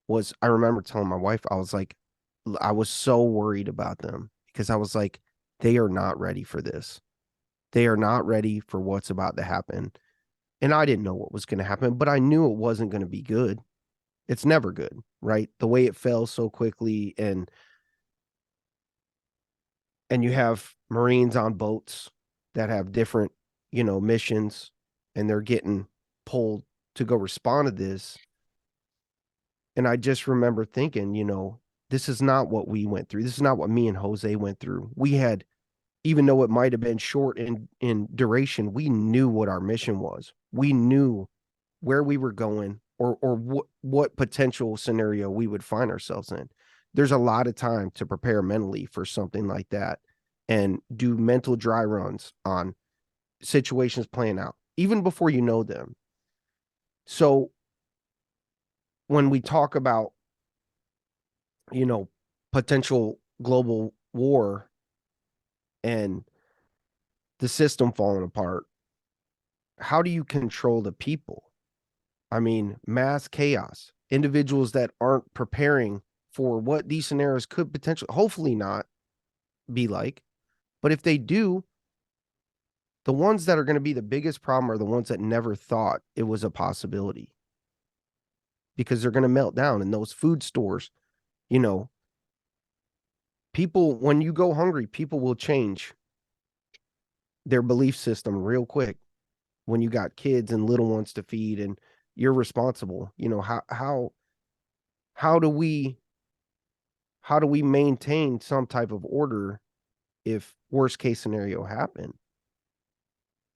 was, I remember telling my wife, I was like, I was so worried about them because I was like, they are not ready for this. They are not ready for what's about to happen. And I didn't know what was going to happen, but I knew it wasn't going to be good. It's never good, right? The way it fell so quickly, and you have Marines on boats that have different, missions, and they're getting pulled to go respond to this. And I just remember thinking, this is not what we went through. This is not what me and Jose went through. We had, even though it might have been short in duration, we knew what our mission was. We knew where we were going, or what potential scenario we would find ourselves in. There's a lot of time to prepare mentally for something like that and do mental dry runs on situations playing out, even before you know them. So when we talk about, potential global war and the system falling apart, how do you control the people? I mean, mass chaos, individuals that aren't preparing for what these scenarios could potentially, hopefully not be like. But if they do, the ones that are going to be the biggest problem are the ones that never thought it was a possibility, because they're going to melt down in those food stores. People, when you go hungry, people will change their belief system real quick when you got kids and little ones to feed and you're responsible. How do we maintain some type of order if worst case scenario happen?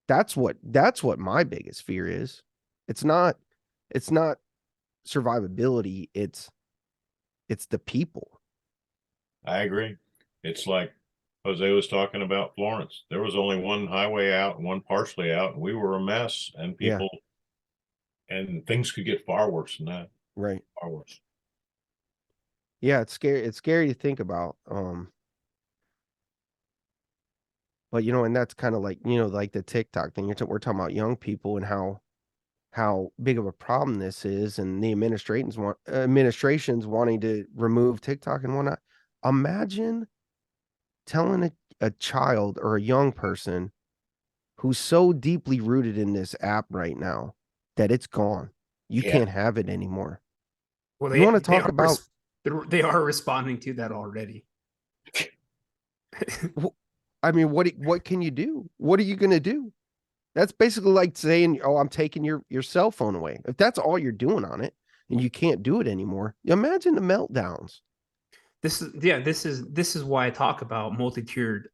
That's what my biggest fear is. It's not survivability, it's the people. I agree. It's like Jose was talking about Florence. There was only one highway out and one partially out, and we were a mess, and people, and things could get far worse than that. Right. Far worse. Yeah, it's scary. It's scary to think about. But and that's kind of like, like the TikTok thing. We're talking about young people and how big of a problem this is, and the administrations wanting to remove TikTok and whatnot. Imagine telling a child or a young person who's so deeply rooted in this app right now that it's gone. You can't have it anymore. Well, you want to talk about? They are responding to that already. I mean, what can you do? What are you going to do? That's basically like saying, "Oh, I'm taking your cell phone away." If that's all you're doing on it, and you can't do it anymore, imagine the meltdowns. This is why I talk about multi-tiered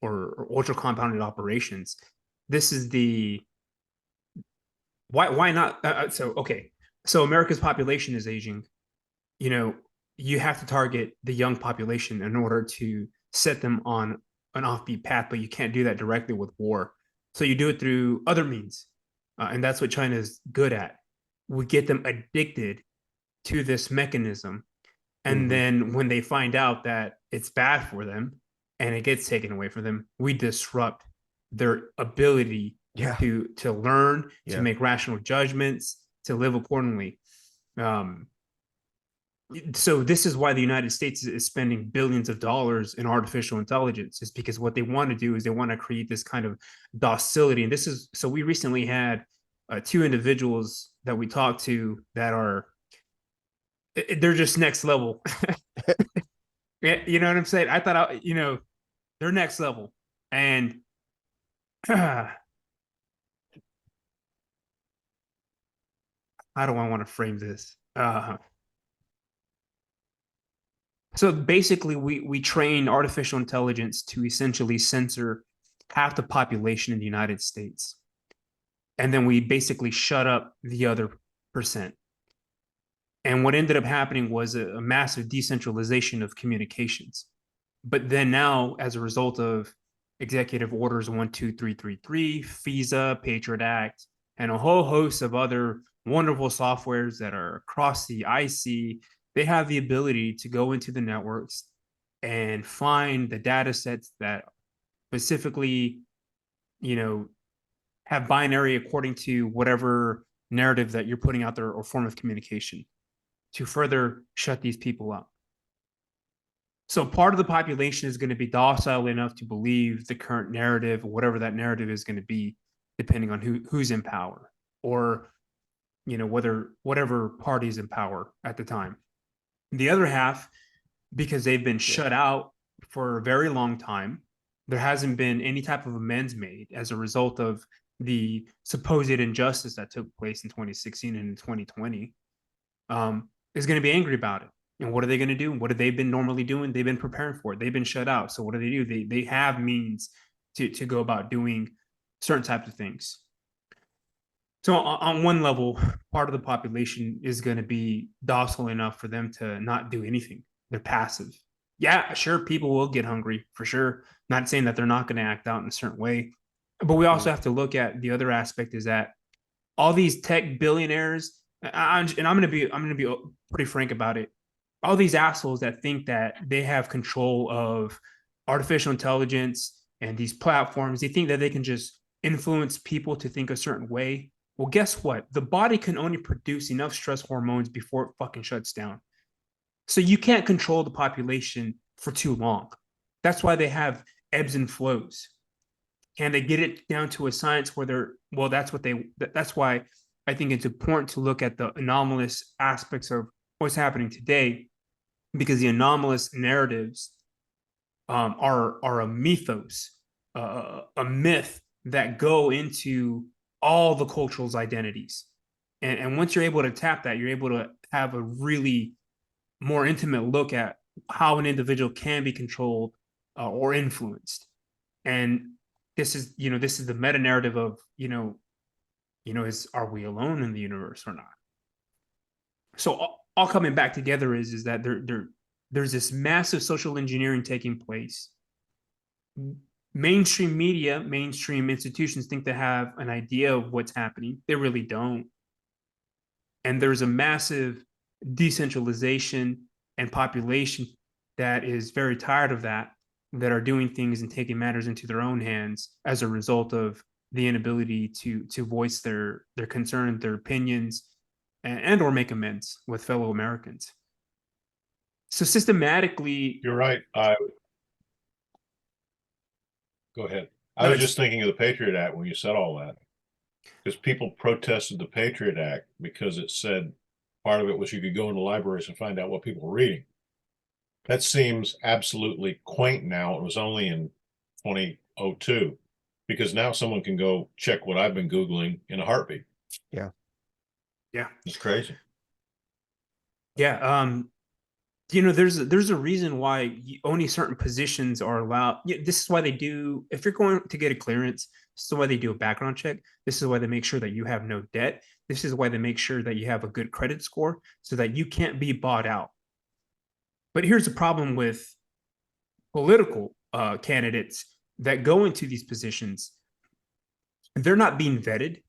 or ultra compounded operations. This is the why not? So America's population is aging. You have to target the young population in order to set them on an offbeat path, but you can't do that directly with war. So you do it through other means, and that's what China is good at. We get them addicted to this mechanism. And then when they find out that it's bad for them and it gets taken away from them, we disrupt their ability to learn, to make rational judgments, to live accordingly. So this is why the United States is spending billions of dollars in artificial intelligence, is because what they want to do is they want to create this kind of docility. And so we recently had two individuals that we talked to that they're just next level. Yeah, you know what I'm saying? I thought, they're next level. And how do I want to frame this? So basically, we train artificial intelligence to essentially censor half the population in the United States. And then we basically shut up the other percent. And what ended up happening was a massive decentralization of communications. But then now, as a result of Executive Orders 12333, FISA, Patriot Act, and a whole host of other wonderful softwares that are across the IC, they have the ability to go into the networks and find the data sets that specifically, have binary according to whatever narrative that you're putting out there or form of communication to further shut these people up. So part of the population is going to be docile enough to believe the current narrative, whatever that narrative is going to be, depending on who's in power, or whatever party is in power at the time. The other half, because they've been shut out for a very long time, there hasn't been any type of amends made as a result of the supposed injustice that took place in 2016 and in 2020, is going to be angry about it. And what are they going to do? What have they been normally doing? They've been preparing for it. They've been shut out. So what do? They have means to go about doing certain types of things. So on one level, part of the population is going to be docile enough for them to not do anything. They're passive. Yeah, sure, people will get hungry for sure. Not saying that they're not going to act out in a certain way, but we also have to look at the other aspect is that all these tech billionaires, and I'm going to be pretty frank about it. All these assholes that think that they have control of artificial intelligence and these platforms, they think that they can just influence people to think a certain way. Well, guess what? The body can only produce enough stress hormones before it fucking shuts down. So you can't control the population for too long. That's why they have ebbs and flows. And they get it down to a science where that's why I think it's important to look at the anomalous aspects of what's happening today, because the anomalous narratives are a mythos, a myth that go into all the cultural identities. And once you're able to tap that, you're able to have a really more intimate look at how an individual can be controlled or influenced. And this is the meta narrative of are we alone in the universe or not? So all coming back together is that there's this massive social engineering taking place. Mainstream media, mainstream institutions think they have an idea of what's happening. They really don't. And there's a massive decentralization and population that is very tired of that are doing things and taking matters into their own hands as a result of the inability to voice their concern, their opinions, and or make amends with fellow Americans. So systematically, you're right. Go ahead. I was just thinking of the Patriot Act when you said all that, because people protested the Patriot Act because it said part of it was you could go into libraries and find out what people were reading. That seems absolutely quaint now. It was only in 2002, because now someone can go check what I've been Googling in a heartbeat. Yeah. It's crazy. Yeah. There's a reason why only certain positions are allowed. This is why they do, if you're going to get a clearance, this is why they do a background check. This is why they make sure that you have no debt. This is why they make sure that you have a good credit score so that you can't be bought out. But here's the problem with political candidates that go into these positions. They're not being vetted.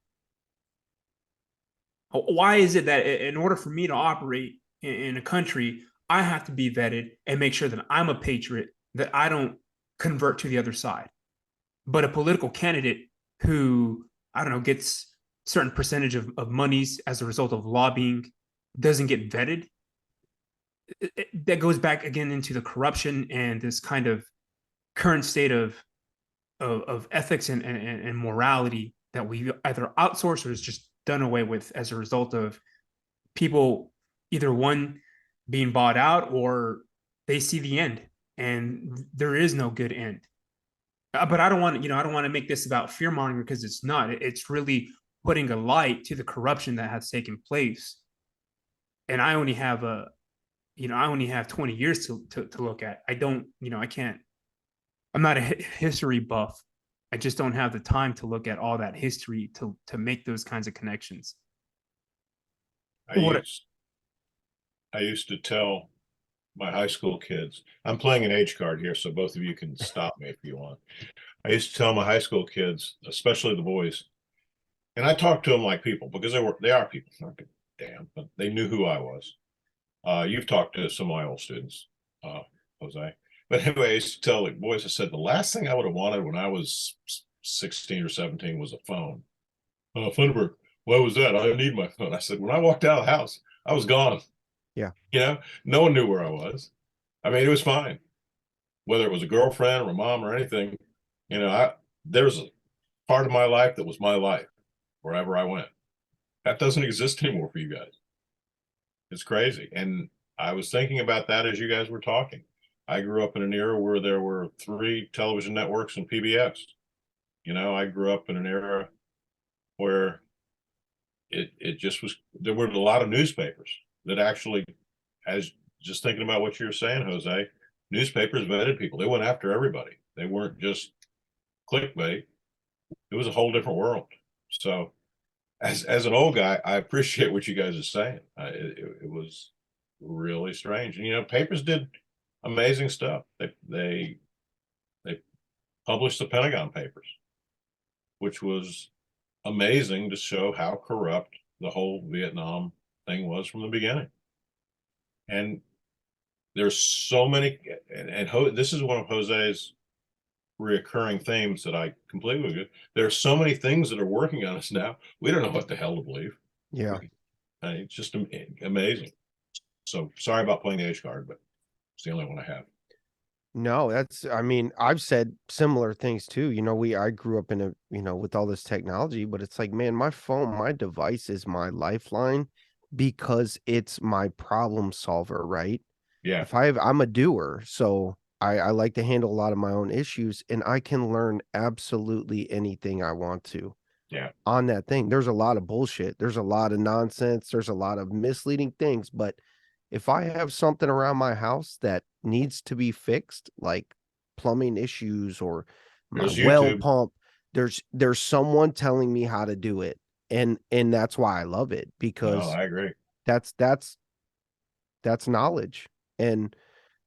Why is it that in order for me to operate in a country, I have to be vetted and make sure that I'm a patriot, that I don't convert to the other side? But a political candidate who, I don't know, gets certain percentage of monies as a result of lobbying doesn't get vetted. That goes back again into the corruption and this kind of current state of ethics and morality that we either outsource or is just done away with as a result of people either one being bought out or they see the end and there is no good end. But I don't want to make this about fear mongering, because it's not. It's really putting a light to the corruption that has taken place. And I only have 20 years to look at. I don't, I can't, I'm not a history buff, I just don't have the time to look at all that history to make those kinds of connections. What? I used to tell my high school kids, I'm playing an age card here, so both of you can stop me if you want. I used to tell my high school kids, especially the boys, and I talked to them like people because they are people, not damn, but they knew who I was. You've talked to some of my old students, Jose. But anyway, I used to tell the boys, I said, the last thing I would have wanted when I was 16 or 17 was a phone. Funderburk, what was that? I didn't need my phone. I said, when I walked out of the house, I was gone. Yeah. You know, no one knew where I was. I mean, it was fine. Whether it was a girlfriend or a mom or anything, you know, there's a part of my life that was my life wherever I went. That doesn't exist anymore for you guys. It's crazy. And I was thinking about that as you guys were talking. I grew up in an era where there were 3 television networks and PBS. You know, I grew up in an era where it just was, there were a lot of newspapers that actually, as just thinking about what you're saying, Jose, newspapers vetted people. They went after everybody. They weren't just clickbait. It was a whole different world. So as an old guy, I appreciate what you guys are saying. It was really strange. And, you know, papers did amazing stuff. They published the Pentagon Papers, which was amazing to show how corrupt the whole Vietnam thing was from the beginning. And there's so many, and this is one of Jose's reoccurring themes that I completely agree. There's so many things that are working on us now. We don't know what the hell to believe. Yeah. It's just amazing. So sorry about playing the H card, but it's the only one I have. No, I mean, I've said similar things too. You know, I grew up in a, with all this technology, but it's like, man, my phone, my device is my lifeline because it's my problem solver, right? Yeah. I'm a doer, so I like to handle a lot of my own issues, and I can learn absolutely anything I want to. Yeah. On that thing. There's a lot of bullshit. There's a lot of nonsense. There's a lot of misleading things, but if I have something around my house that needs to be fixed, like plumbing issues or my well pump, there's someone telling me how to do it. And that's why I love it, because I agree. That's knowledge. And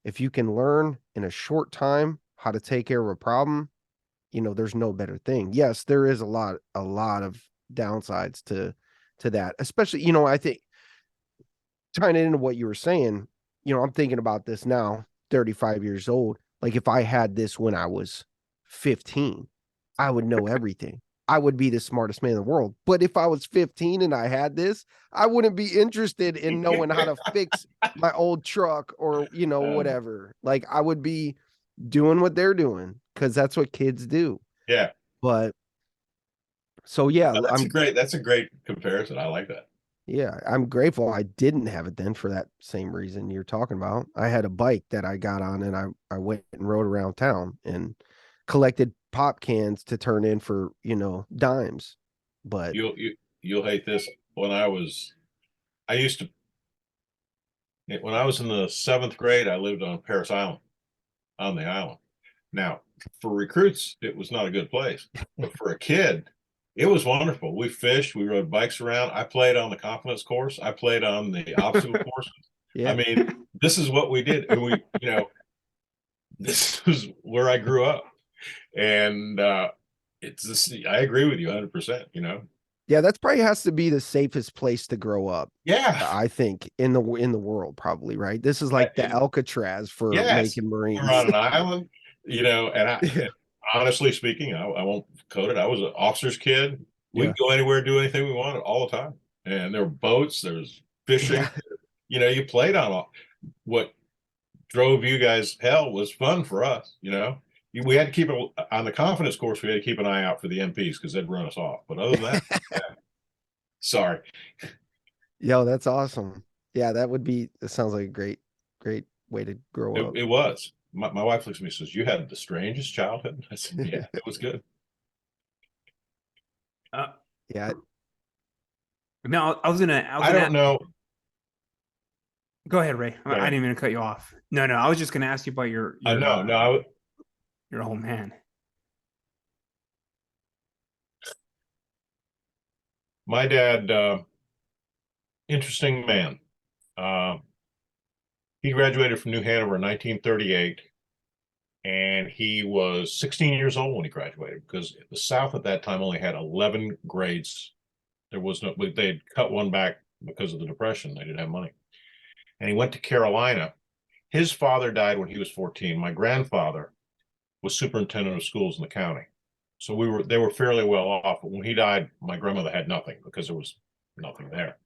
if you can learn in a short time how to take care of a problem, there's no better thing. Yes, there is a lot of downsides to that, especially, I think tying it into what you were saying, I'm thinking about this now, 35 years old. Like, if I had this when I was 15, I would know everything. I would be the smartest man in the world. But if I was 15 and I had this, I wouldn't be interested in knowing how to fix my old truck or, whatever. Like, I would be doing what they're doing because that's what kids do. Yeah. But so, yeah, that's a great comparison. I like that. Yeah, I'm grateful I didn't have it then for that same reason you're talking about. I had a bike that I got on, and I went and rode around town and collected pop cans to turn in for, dimes. But you'll hate this. When I was in the 7th grade, I lived on Paris Island, on the island. Now, for recruits, it was not a good place, but for a kid, it was wonderful. We fished, we rode bikes around. I played on the confidence course. I played on the obstacle course. Yeah. I mean, this is what we did. And this was where I grew up. And it's this, I agree with you 100%, Yeah, that's probably has to be the safest place to grow up. Yeah. I think in the world, probably, right? This is like the Alcatraz for making Marines. We're on an island, and honestly speaking, I won't code it. I was an officer's kid. We'd go anywhere, do anything we wanted all the time. And there were boats, there's fishing. Yeah. You played on what drove you guys hell was fun for us, We had to keep it on the confidence course. We had to keep an eye out for the MPs because they'd run us off. But other than that, sorry. Yo, that's awesome. Yeah, it sounds like a great way to grow up. It was. My wife looks at me and says, "You had the strangest childhood." I said, "Yeah, it was good." Yeah. No, I don't know. Go ahead, Ray. I didn't even cut you off. No, I was just going to ask you about your you're old man. My dad, interesting man. He graduated from New Hanover in 1938, and he was 16 years old when he graduated, because the South at that time only had 11 grades. There was no, they'd cut one back because of the Depression. They didn't have money. And he went to Carolina. His father died when he was 14. My grandfather was superintendent of schools in the county. So they were fairly well off. But when he died, my grandmother had nothing because there was nothing there.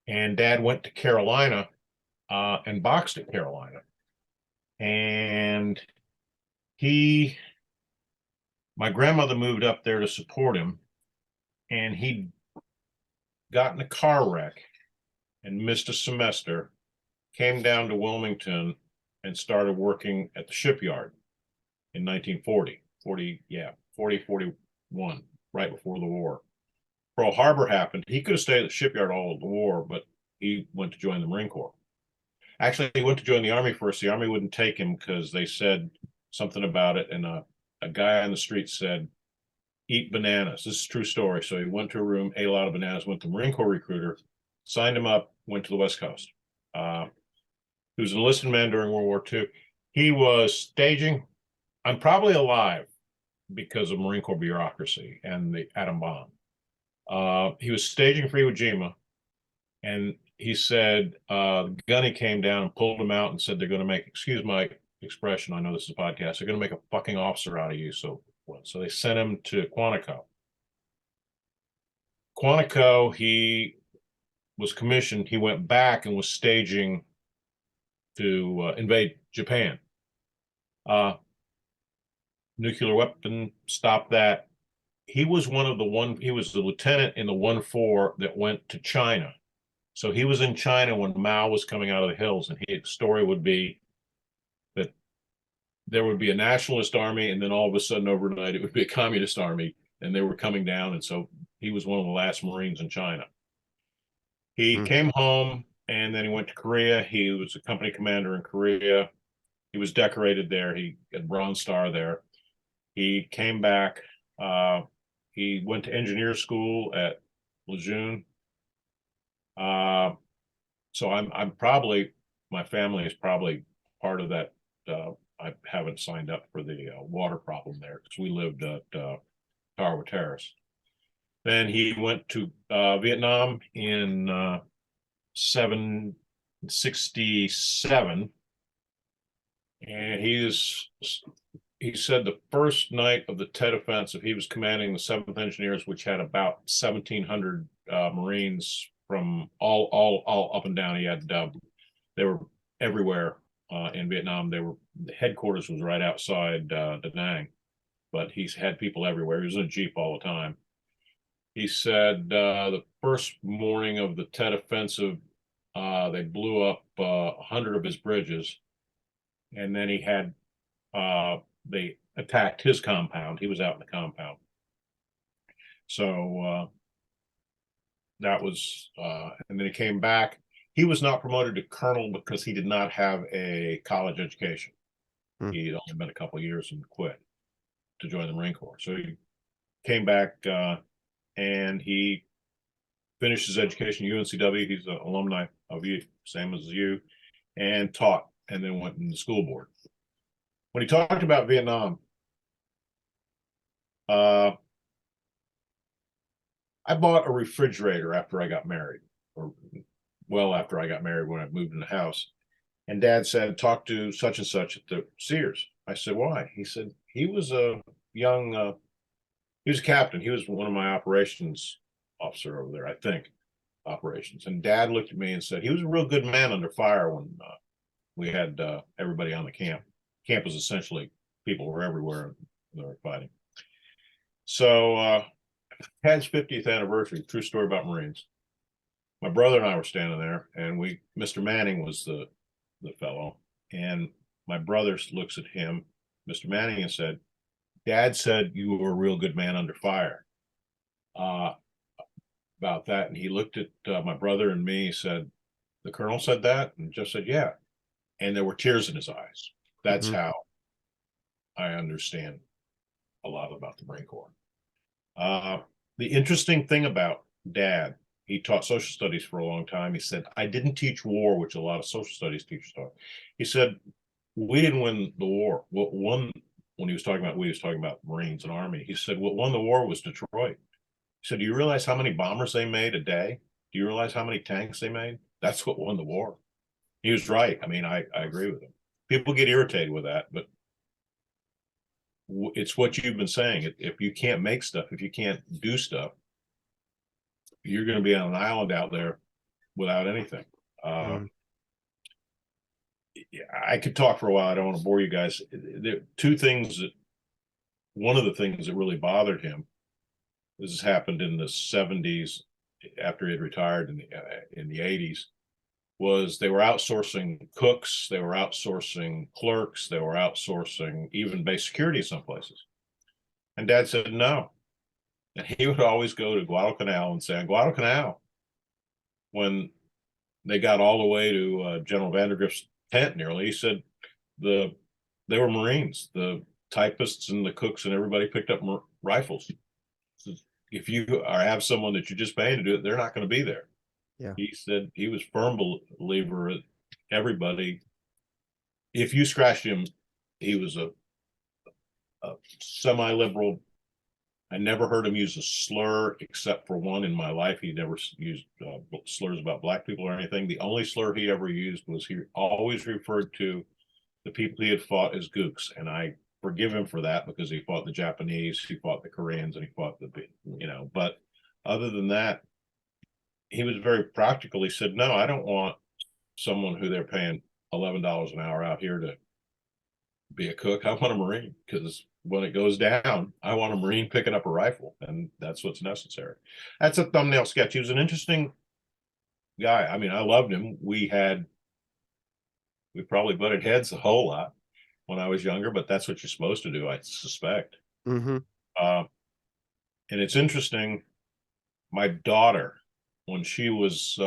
And Dad went to Carolina and boxed at Carolina. And my grandmother moved up there to support him, and he got in a car wreck and missed a semester, came down to Wilmington and started working at the shipyard in 1940, 41, right before the war. Pearl Harbor happened. He could have stayed at the shipyard all of the war, but he went to join the Marine Corps. Actually, he went to join the Army first. The Army wouldn't take him because they said something about it. And a guy on the street said, eat bananas. This is a true story. So he went to a room, ate a lot of bananas, went to the Marine Corps recruiter, signed him up, went to the West Coast. He was an enlisted man during World War II. He was staging. I'm probably alive because of Marine Corps bureaucracy and the atom bomb. He was staging for Iwo Jima, and he said Gunny came down and pulled him out and said, they're going to make, excuse my expression, I know this is a podcast, they're going to make a fucking officer out of you. So they sent him to Quantico. Quantico, he was commissioned. He went back and was staging to invade Japan. Nuclear weapon, stop that. He was he was the lieutenant in the 1-4 that went to China. So he was in China when Mao was coming out of the hills, and his story would be that there would be a nationalist army, and then all of a sudden overnight it would be a communist army, and they were coming down. And so he was one of the last Marines in China. He came home, and then he went to Korea. He was a company commander in Korea. He was decorated there. He got a Bronze Star there. He came back. He went to engineer school at Lejeune. So I'm probably, my family is probably part of that. I haven't signed up for the water problem there because we lived at Tarawa Terrace. Then he went to Vietnam in 1967, and he said the first night of the Tet Offensive, he was commanding the 7th Engineers, which had about 1,700 Marines from all up and down. He had they were everywhere in Vietnam. The headquarters was right outside Da Nang, but he's had people everywhere. He was in a Jeep all the time. He said the first morning of the Tet Offensive, they blew up 100 of his bridges, and then he had they attacked his compound. He was out in the compound. So that was, and then he came back. He was not promoted to colonel because he did not have a college education. He had only been a couple of years and quit to join the Marine Corps. So he came back and he finished his education at UNCW. He's an alumni of you, same as you, and taught, and then went in the school board. When he talked about Vietnam, I bought a refrigerator after I got married, or well after I got married when I moved in the house. And Dad said, talk to such and such at the Sears. I said, why? He said, he was a young, he was a captain. He was one of my operations officer over there, I think, operations. And Dad looked at me and said, he was a real good man under fire when we had everybody on the camp. Camp was essentially, people were everywhere and they were fighting. So Dad's 50th anniversary, true story about Marines. My brother and I were standing there, and Mr. Manning was the fellow, and my brother looks at him, Mr. Manning, and said, Dad said you were a real good man under fire. About that, and he looked at my brother and me, said, the colonel said that? And just said, yeah. And there were tears in his eyes. That's how I understand a lot about the Marine Corps. The interesting thing about dad, he taught social studies for a long time. He said, I didn't teach war, which a lot of social studies teachers taught. He said, we didn't win the war. What won, when he was talking about Marines and Army, he said, what won the war was Detroit. He said, do you realize how many bombers they made a day? Do you realize how many tanks they made? That's what won the war. He was right. I mean, I agree with him. People get irritated with that, but it's what you've been saying. If you can't make stuff, if you can't do stuff, you're going to be on an island out there without anything. I could talk for a while. I don't want to bore you guys. There are two things one of the things that really bothered him, this has happened in the 70s after he had retired in the 80s, was they were outsourcing cooks, they were outsourcing clerks, they were outsourcing even base security in some places. And Dad said no. And he would always go to Guadalcanal and say, Guadalcanal, when they got all the way to General Vandergrift's tent nearly, he said they were Marines. The typists and the cooks and everybody picked up rifles. If you have someone that you just pay to do it, they're not going to be there. Yeah. He said he was firm believer that everybody, if you scratched him, he was a semi-liberal. I never heard him use a slur except for one in my life. He never used slurs about black people or anything. The only slur he ever used was he always referred to the people he had fought as gooks. And I forgive him for that because he fought the Japanese, he fought the Koreans, and he fought but other than that, he was very practical. He said, no, I don't want someone who they're paying $11 an hour out here to be a cook. I want a Marine, because when it goes down, I want a Marine picking up a rifle, and that's what's necessary. That's a thumbnail sketch. He was an interesting guy. I mean, I loved him. We probably butted heads a whole lot when I was younger, but that's what you're supposed to do, I suspect. Mm-hmm. And it's interesting, my daughter, when she was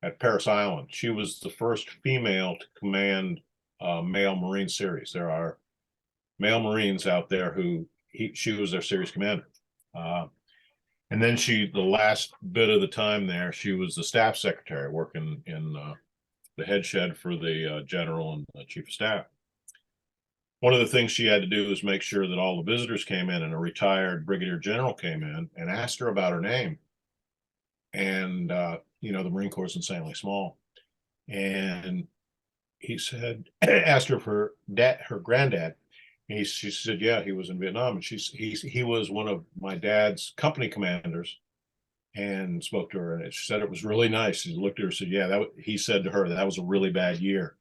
at Parris Island, she was the first female to command male Marine series. There are male Marines out there she was their series commander. And then the last bit of the time there, she was the staff secretary working in the head shed for the general and the chief of staff. One of the things she had to do was make sure that all the visitors came in, and a retired brigadier general came in and asked her about her name. And, the Marine Corps is insanely small. And he said, asked her for her granddad. And she said, yeah, he was in Vietnam. And he was one of my dad's company commanders, and spoke to her. And she said it was really nice. He looked at her and said, yeah, he said to her that was a really bad year.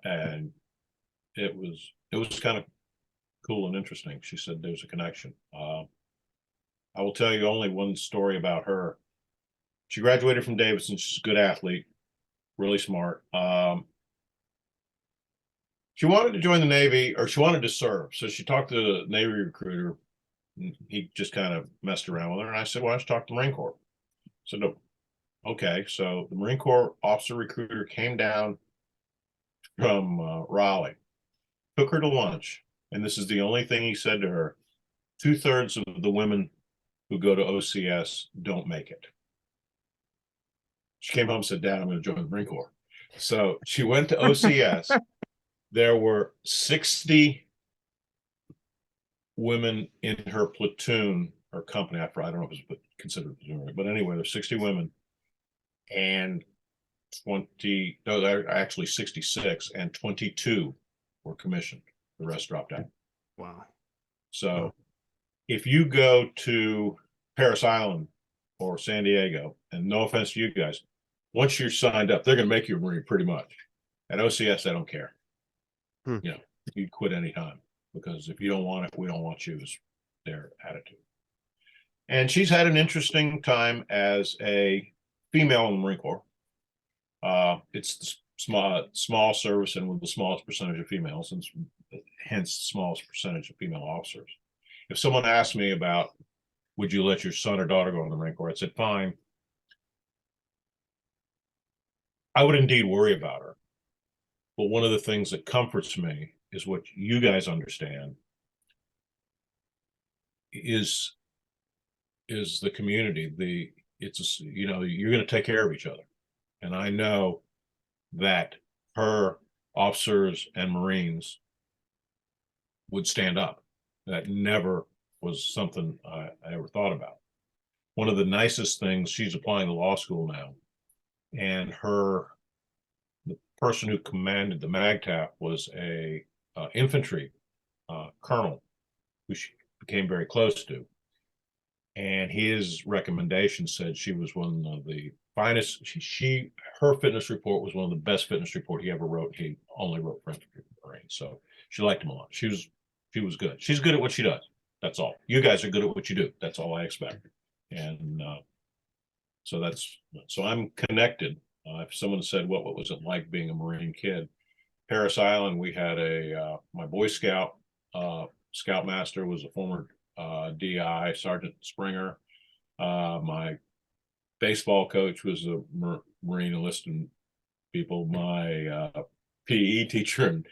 And it was kind of cool and interesting. She said there's a connection. I will tell you only one story about her. She graduated from Davidson. She's a good athlete, really smart. She wanted to join the Navy, or she wanted to serve. So she talked to the Navy recruiter. He just kind of messed around with her. And I said, why don't you talk to the Marine Corps? So no. Okay. So the Marine Corps officer recruiter came down from Raleigh, took her to lunch. And this is the only thing he said to her: 2/3 of the women who go to OCS don't make it. She came home and said, Dad, I'm going to join the Marine Corps. So she went to OCS. There were 60 women in her platoon or company. I don't know if it was considered platoon, but anyway, there's 60 women, and 66, and 22 were commissioned. The rest dropped out. Wow. So if you go to Parris Island or San Diego, and no offense to you guys, once you're signed up, they're going to make you a Marine pretty much. At OCS, they don't care. You quit anytime, because if you don't want it, we don't want you, is their attitude. And she's had an interesting time as a female in the Marine Corps. It's the small service, and with the smallest percentage of females, and hence the smallest percentage of female officers. If someone asked me about, would you let your son or daughter go in the Marine Corps, I said, fine. I would indeed worry about her. But one of the things that comforts me is what you guys understand is is the community. You're going to take care of each other. And I know that her officers and Marines would stand up. That never was something I ever thought about. One of the nicest things, she's applying to law school now, and the person who commanded the MAGTF was a infantry colonel who she became very close to. And his recommendation said she was one of the finest. Her fitness report was one of the best fitness report he ever wrote. He only wrote for infantry Marines, so she liked him a lot. She was good. She's good at what she does. That's all. You guys are good at what you do. That's all I expect. And so I'm connected. If someone said, what was it like being a Marine kid? Paris Island, we had my Boy Scout Scoutmaster was a former DI, Sergeant Springer. My baseball coach was a Marine enlisted people. My PE teacher in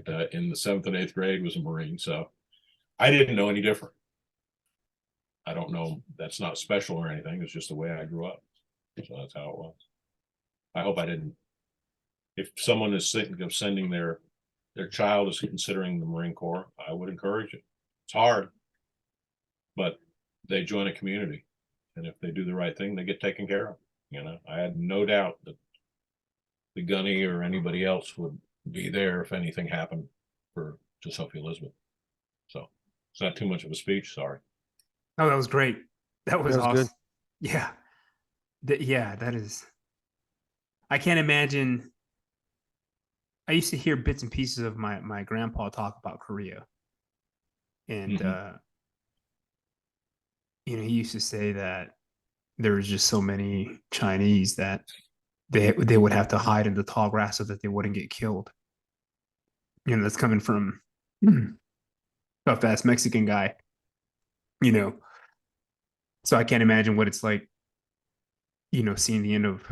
the 7th and 8th grade was a Marine. So I didn't know any different. I don't know. That's not special or anything. It's just the way I grew up. So that's how it was. I hope I didn't. If someone is thinking of sending their child is considering the Marine Corps, I would encourage it. It's hard, but they join a community, and if they do the right thing, they get taken care of. I had no doubt that the gunny or anybody else would be there if anything happened to Sophie Elizabeth. So it's not too much of a speech. Sorry. Oh, that was great. That was awesome. Good. Yeah. That is. I can't imagine. I used to hear bits and pieces of my grandpa talk about Korea. And, he used to say that there was just so many Chinese that they would have to hide in the tall grass so that they wouldn't get killed. That's coming from a fast Mexican guy, So I can't imagine what it's like, seeing the end of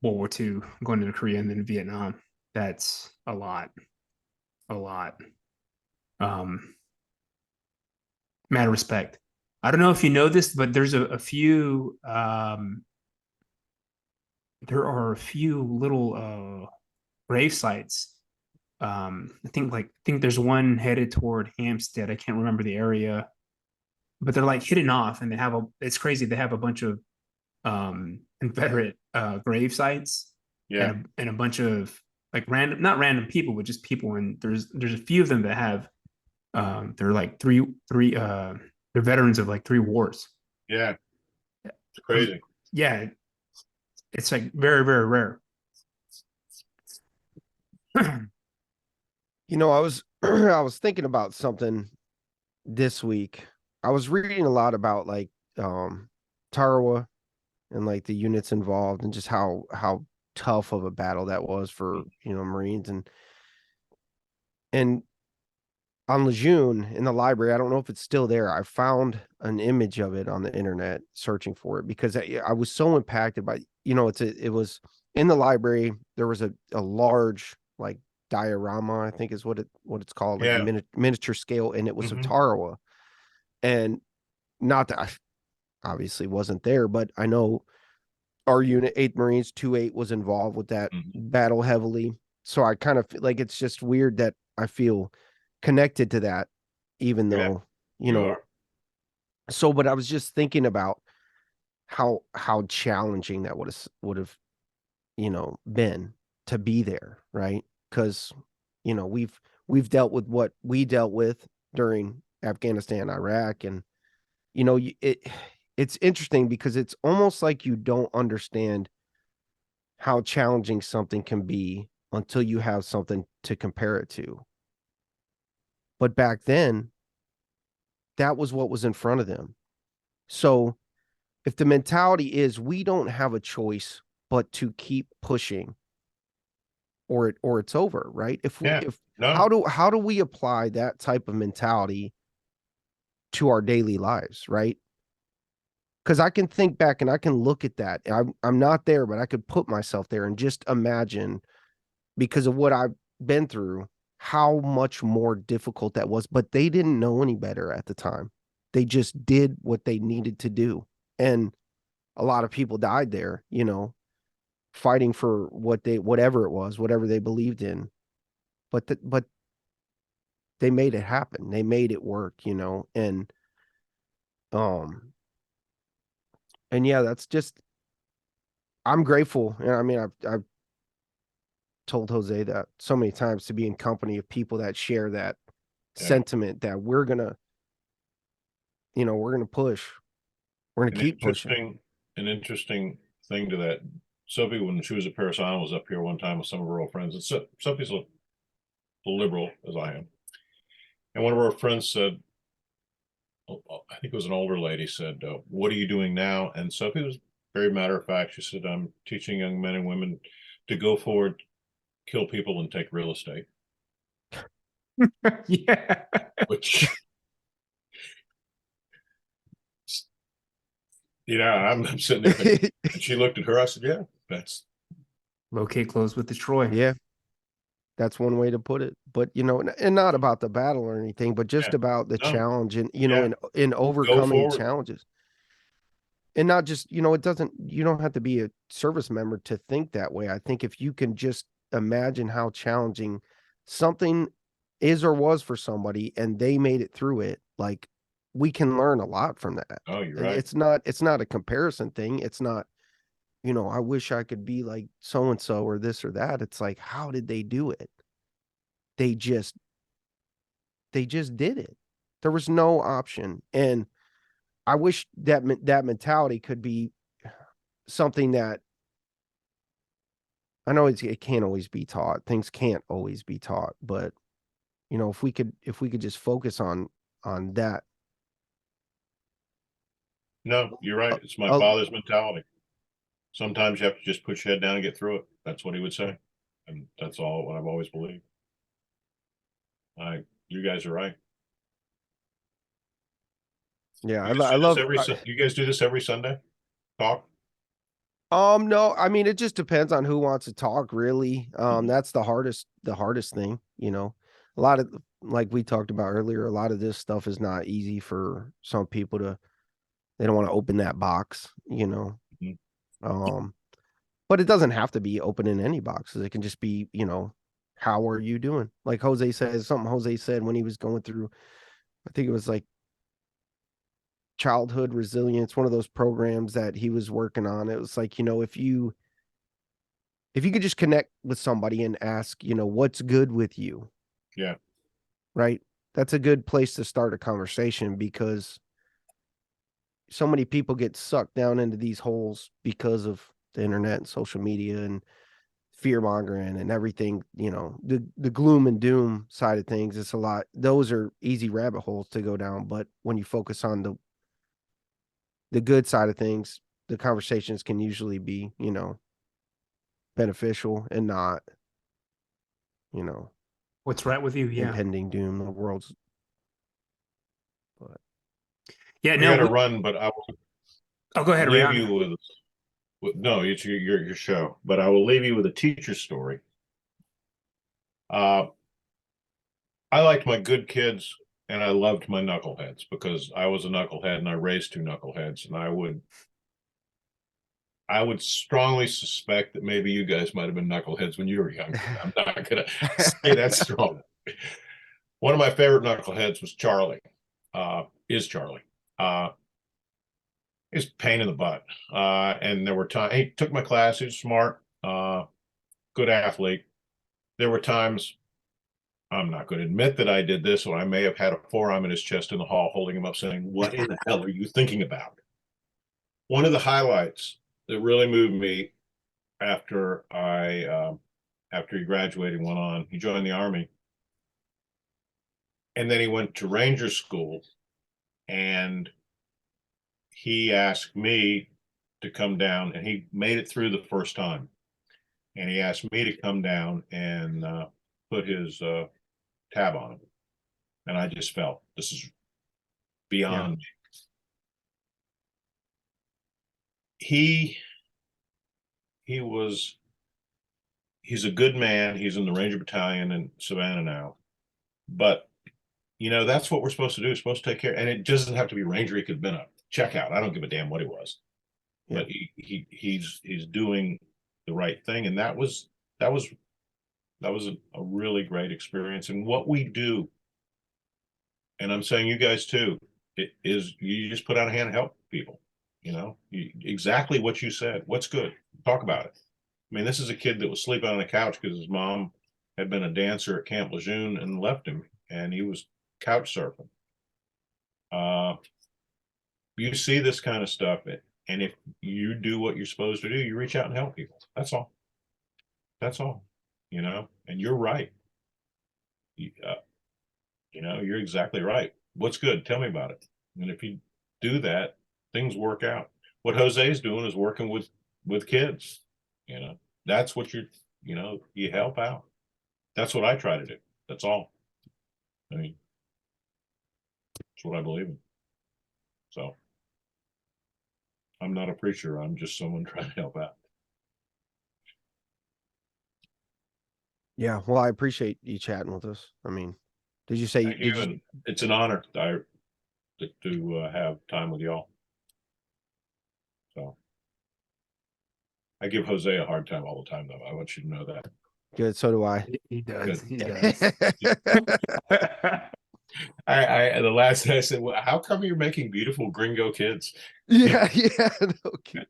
World War II, going into Korea and then Vietnam. That's a lot. Mad respect. I don't know if you know this, but there's a few. There are a few little grave sites. I think there's one headed toward Hampstead. I can't remember the area, but they're like hidden off, and it's crazy. They have a bunch of Confederate grave sites, and a bunch of like not random people, but just people. And there's a few of them that have they're like three they're veterans of like 3 wars. Yeah, it's crazy. Yeah, it's like very, very rare. I was I was thinking about something this week. I was reading a lot about like Tarawa and like the units involved and just how tough of a battle that was for Marines and on Lejeune in the library. I don't know if it's still there. I found an image of it on the internet searching for it because I was so impacted by it was in the library. There was a large like diorama, I think is what it's called, like a miniature scale, and it was of Tarawa. And not that I obviously wasn't there, but I know our unit 8 Marines 2-8 was involved with that battle heavily. So I kind of feel like it's just weird that I feel connected to that, even though so. But I was just thinking about how challenging that would have been to be there, right? Because we've dealt with what we dealt with during Afghanistan, Iraq, and it's interesting because it's almost like you don't understand how challenging something can be until you have something to compare it to. But back then, that was what was in front of them. So if the mentality is we don't have a choice but to keep pushing, or it's over, right? How do we apply that type of mentality to our daily lives, right? Because I can think back and I can look at that. I'm not there, but I could put myself there and just imagine, because of what I've been through, how much more difficult that was. But they didn't know any better at the time. They just did what they needed to do. And a lot of people died there, you know, fighting for whatever it was, whatever they believed in. But they made it happen. They made it work, you know, um and yeah, that's just, I'm grateful. And I mean, I've told Jose that so many times, to be in company of people that share that Yeah. sentiment that we're gonna, you know, we're gonna push. We're gonna keep pushing. An interesting thing to that. Sophie, when she was at Paris Island, was up here one time with some of her old friends. And Sophie's a liberal as I am. And one of our friends said, I think it was an older lady, said, what are you doing now? And Sophie was very matter of fact. She said, I'm teaching young men and women to go forward, kill people, and take real estate. Yeah. Which, you know, I'm sitting there thinking, and she looked at her. I said, yeah, that's Locate close with Destroy. Yeah. That's one way to put it. But, you know, and not about the battle or anything, but just Yeah. about the No. challenge and, you know, Yeah. in Go overcoming forward. challenges. And not just, you know, you don't have to be a service member to think that way. I think if you can just imagine how challenging something is or was for somebody and they made it through it, like, we can learn a lot from that. Oh, you're right. It's not a comparison thing. It's not, you know, I wish I could be like so and so or this or that. It's like, how did they do it? They just did it. There was no option. And I wish that mentality could be something that, I know it can't always be taught. Things can't always be taught, but, you know, if we could just focus on that. No, you're right. It's my Uh, father's mentality. Sometimes you have to just put your head down and get through it. That's what he would say. And that's all what I've always believed. You guys are right. Yeah, You guys I do this love. you guys do this every Sunday? Talk? No, I mean, it just depends on who wants to talk, really. Mhm. That's the hardest thing, you know. A lot of, like we talked about earlier, a lot of this stuff is not easy for some people to, they don't want to open that box, you know. Mhm. But it doesn't have to be open in any boxes. It can just be, you know, how are you doing? Like Jose says, something Jose said when he was going through, I think it was like childhood resilience, one of those programs that he was working on. It was like, you know, if you could just connect with somebody and ask, you know, what's good with you, Yeah. right? That's a good place to start a conversation, because so many people get sucked down into these holes because of the internet and social media and fear mongering and everything, you know, the gloom and doom side of things. It's a lot. Those are easy rabbit holes to go down. But when you focus on the good side of things, the conversations can usually be, you know, beneficial and not, you know, What's right with you? Yeah. impending doom. The world's, but Yeah. I No. got to run, but I will Oh, go ahead, leave Rihanna. you with no, it's your show, but I will leave you with a teacher story. Uh, I liked my good kids and I loved my knuckleheads because I was a knucklehead and I raised two knuckleheads, and I would strongly suspect that maybe you guys might have been knuckleheads when you were younger. I'm not gonna say that strong. One of my favorite knuckleheads was Charlie. Is Charlie. He's a pain in the butt. And there were times he took my class, he was smart, good athlete. There were times, I'm not going to admit that I did this, or I may have had a forearm in his chest in the hall holding him up saying, what in the hell are you thinking about? One of the highlights that really moved me after after he graduated and went on, he joined the Army. And then he went to Ranger School, and he asked me to come down, and he made it through the first time. And he asked me to come down and put his tab on him. And I just felt this is beyond. He was he's a good man. He's in the Ranger Battalion in Savannah now. But you know, that's what we're supposed to do. We're supposed to take care. And it doesn't have to be Ranger. He could have been a checkout. I don't give a damn what he was, but he's doing the right thing, and that was a really great experience. And what we do, and I'm saying you guys too, it is you just put out a hand and help people. Exactly what you said. What's good? Talk about it. I mean, this is a kid that was sleeping on a couch because his mom had been a dancer at Camp Lejeune and left him, and he was couch surfing. You see this kind of stuff, and if you do what you're supposed to do, you reach out and help people. That's all. That's all. And you're right. You're exactly right. What's good? Tell me about it. And if you do that, things work out. What Jose's doing is working with kids. That's what you help out. That's what I try to do. That's all. I mean, that's what I believe in. So I'm not a preacher. I'm just someone trying to help out. Yeah. Well, I appreciate you chatting with us. I mean, did you say it's an honor to have time with y'all. So I give Jose a hard time all the time, though. I want you to know that. Good. So do I. He does. Good. He does. The last thing I said, well, how come you're making beautiful gringo kids? Yeah. Okay.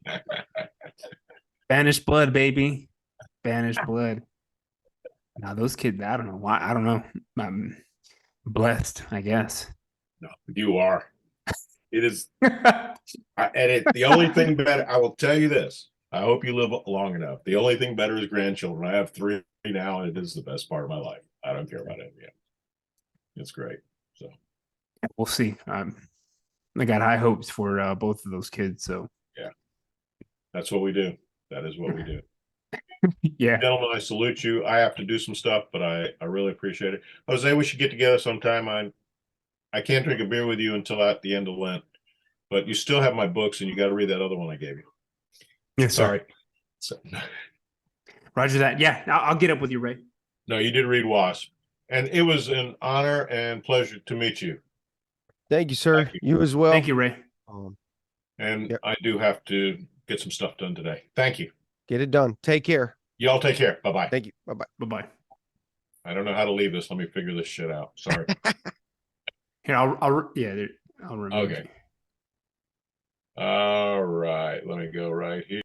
Spanish blood, baby. Spanish blood. Now those kids, I don't know why. I don't know. I'm blessed, I guess. No, you are. It is. The only thing better, I will tell you this. I hope you live long enough. The only thing better is grandchildren. I have 3 now, and it is the best part of my life. I don't care about it yet. It's great. So we'll see. I got high hopes for both of those kids. So yeah, that's what we do. That is what we do. Yeah, gentlemen, I salute you. I have to do some stuff, but I really appreciate it. Jose, we should get together sometime. I can't drink a beer with you until at the end of Lent, but you still have my books, and you got to read that other one I gave you. Yes, sorry. So, Roger that. Yeah, I'll get up with you, Ray. No, you did read Wasp, and it was an honor and pleasure to meet you. Thank you, sir. Thank you as well. Thank you, Ray. And yep. I do have to get some stuff done today. Thank you. Get it done. Take care. Y'all take care. Bye-bye. Thank you. Bye-bye. Bye-bye. I don't know how to leave this. Let me figure this shit out. Sorry. Here, I'll remove okay. you. All right. Let me go right here.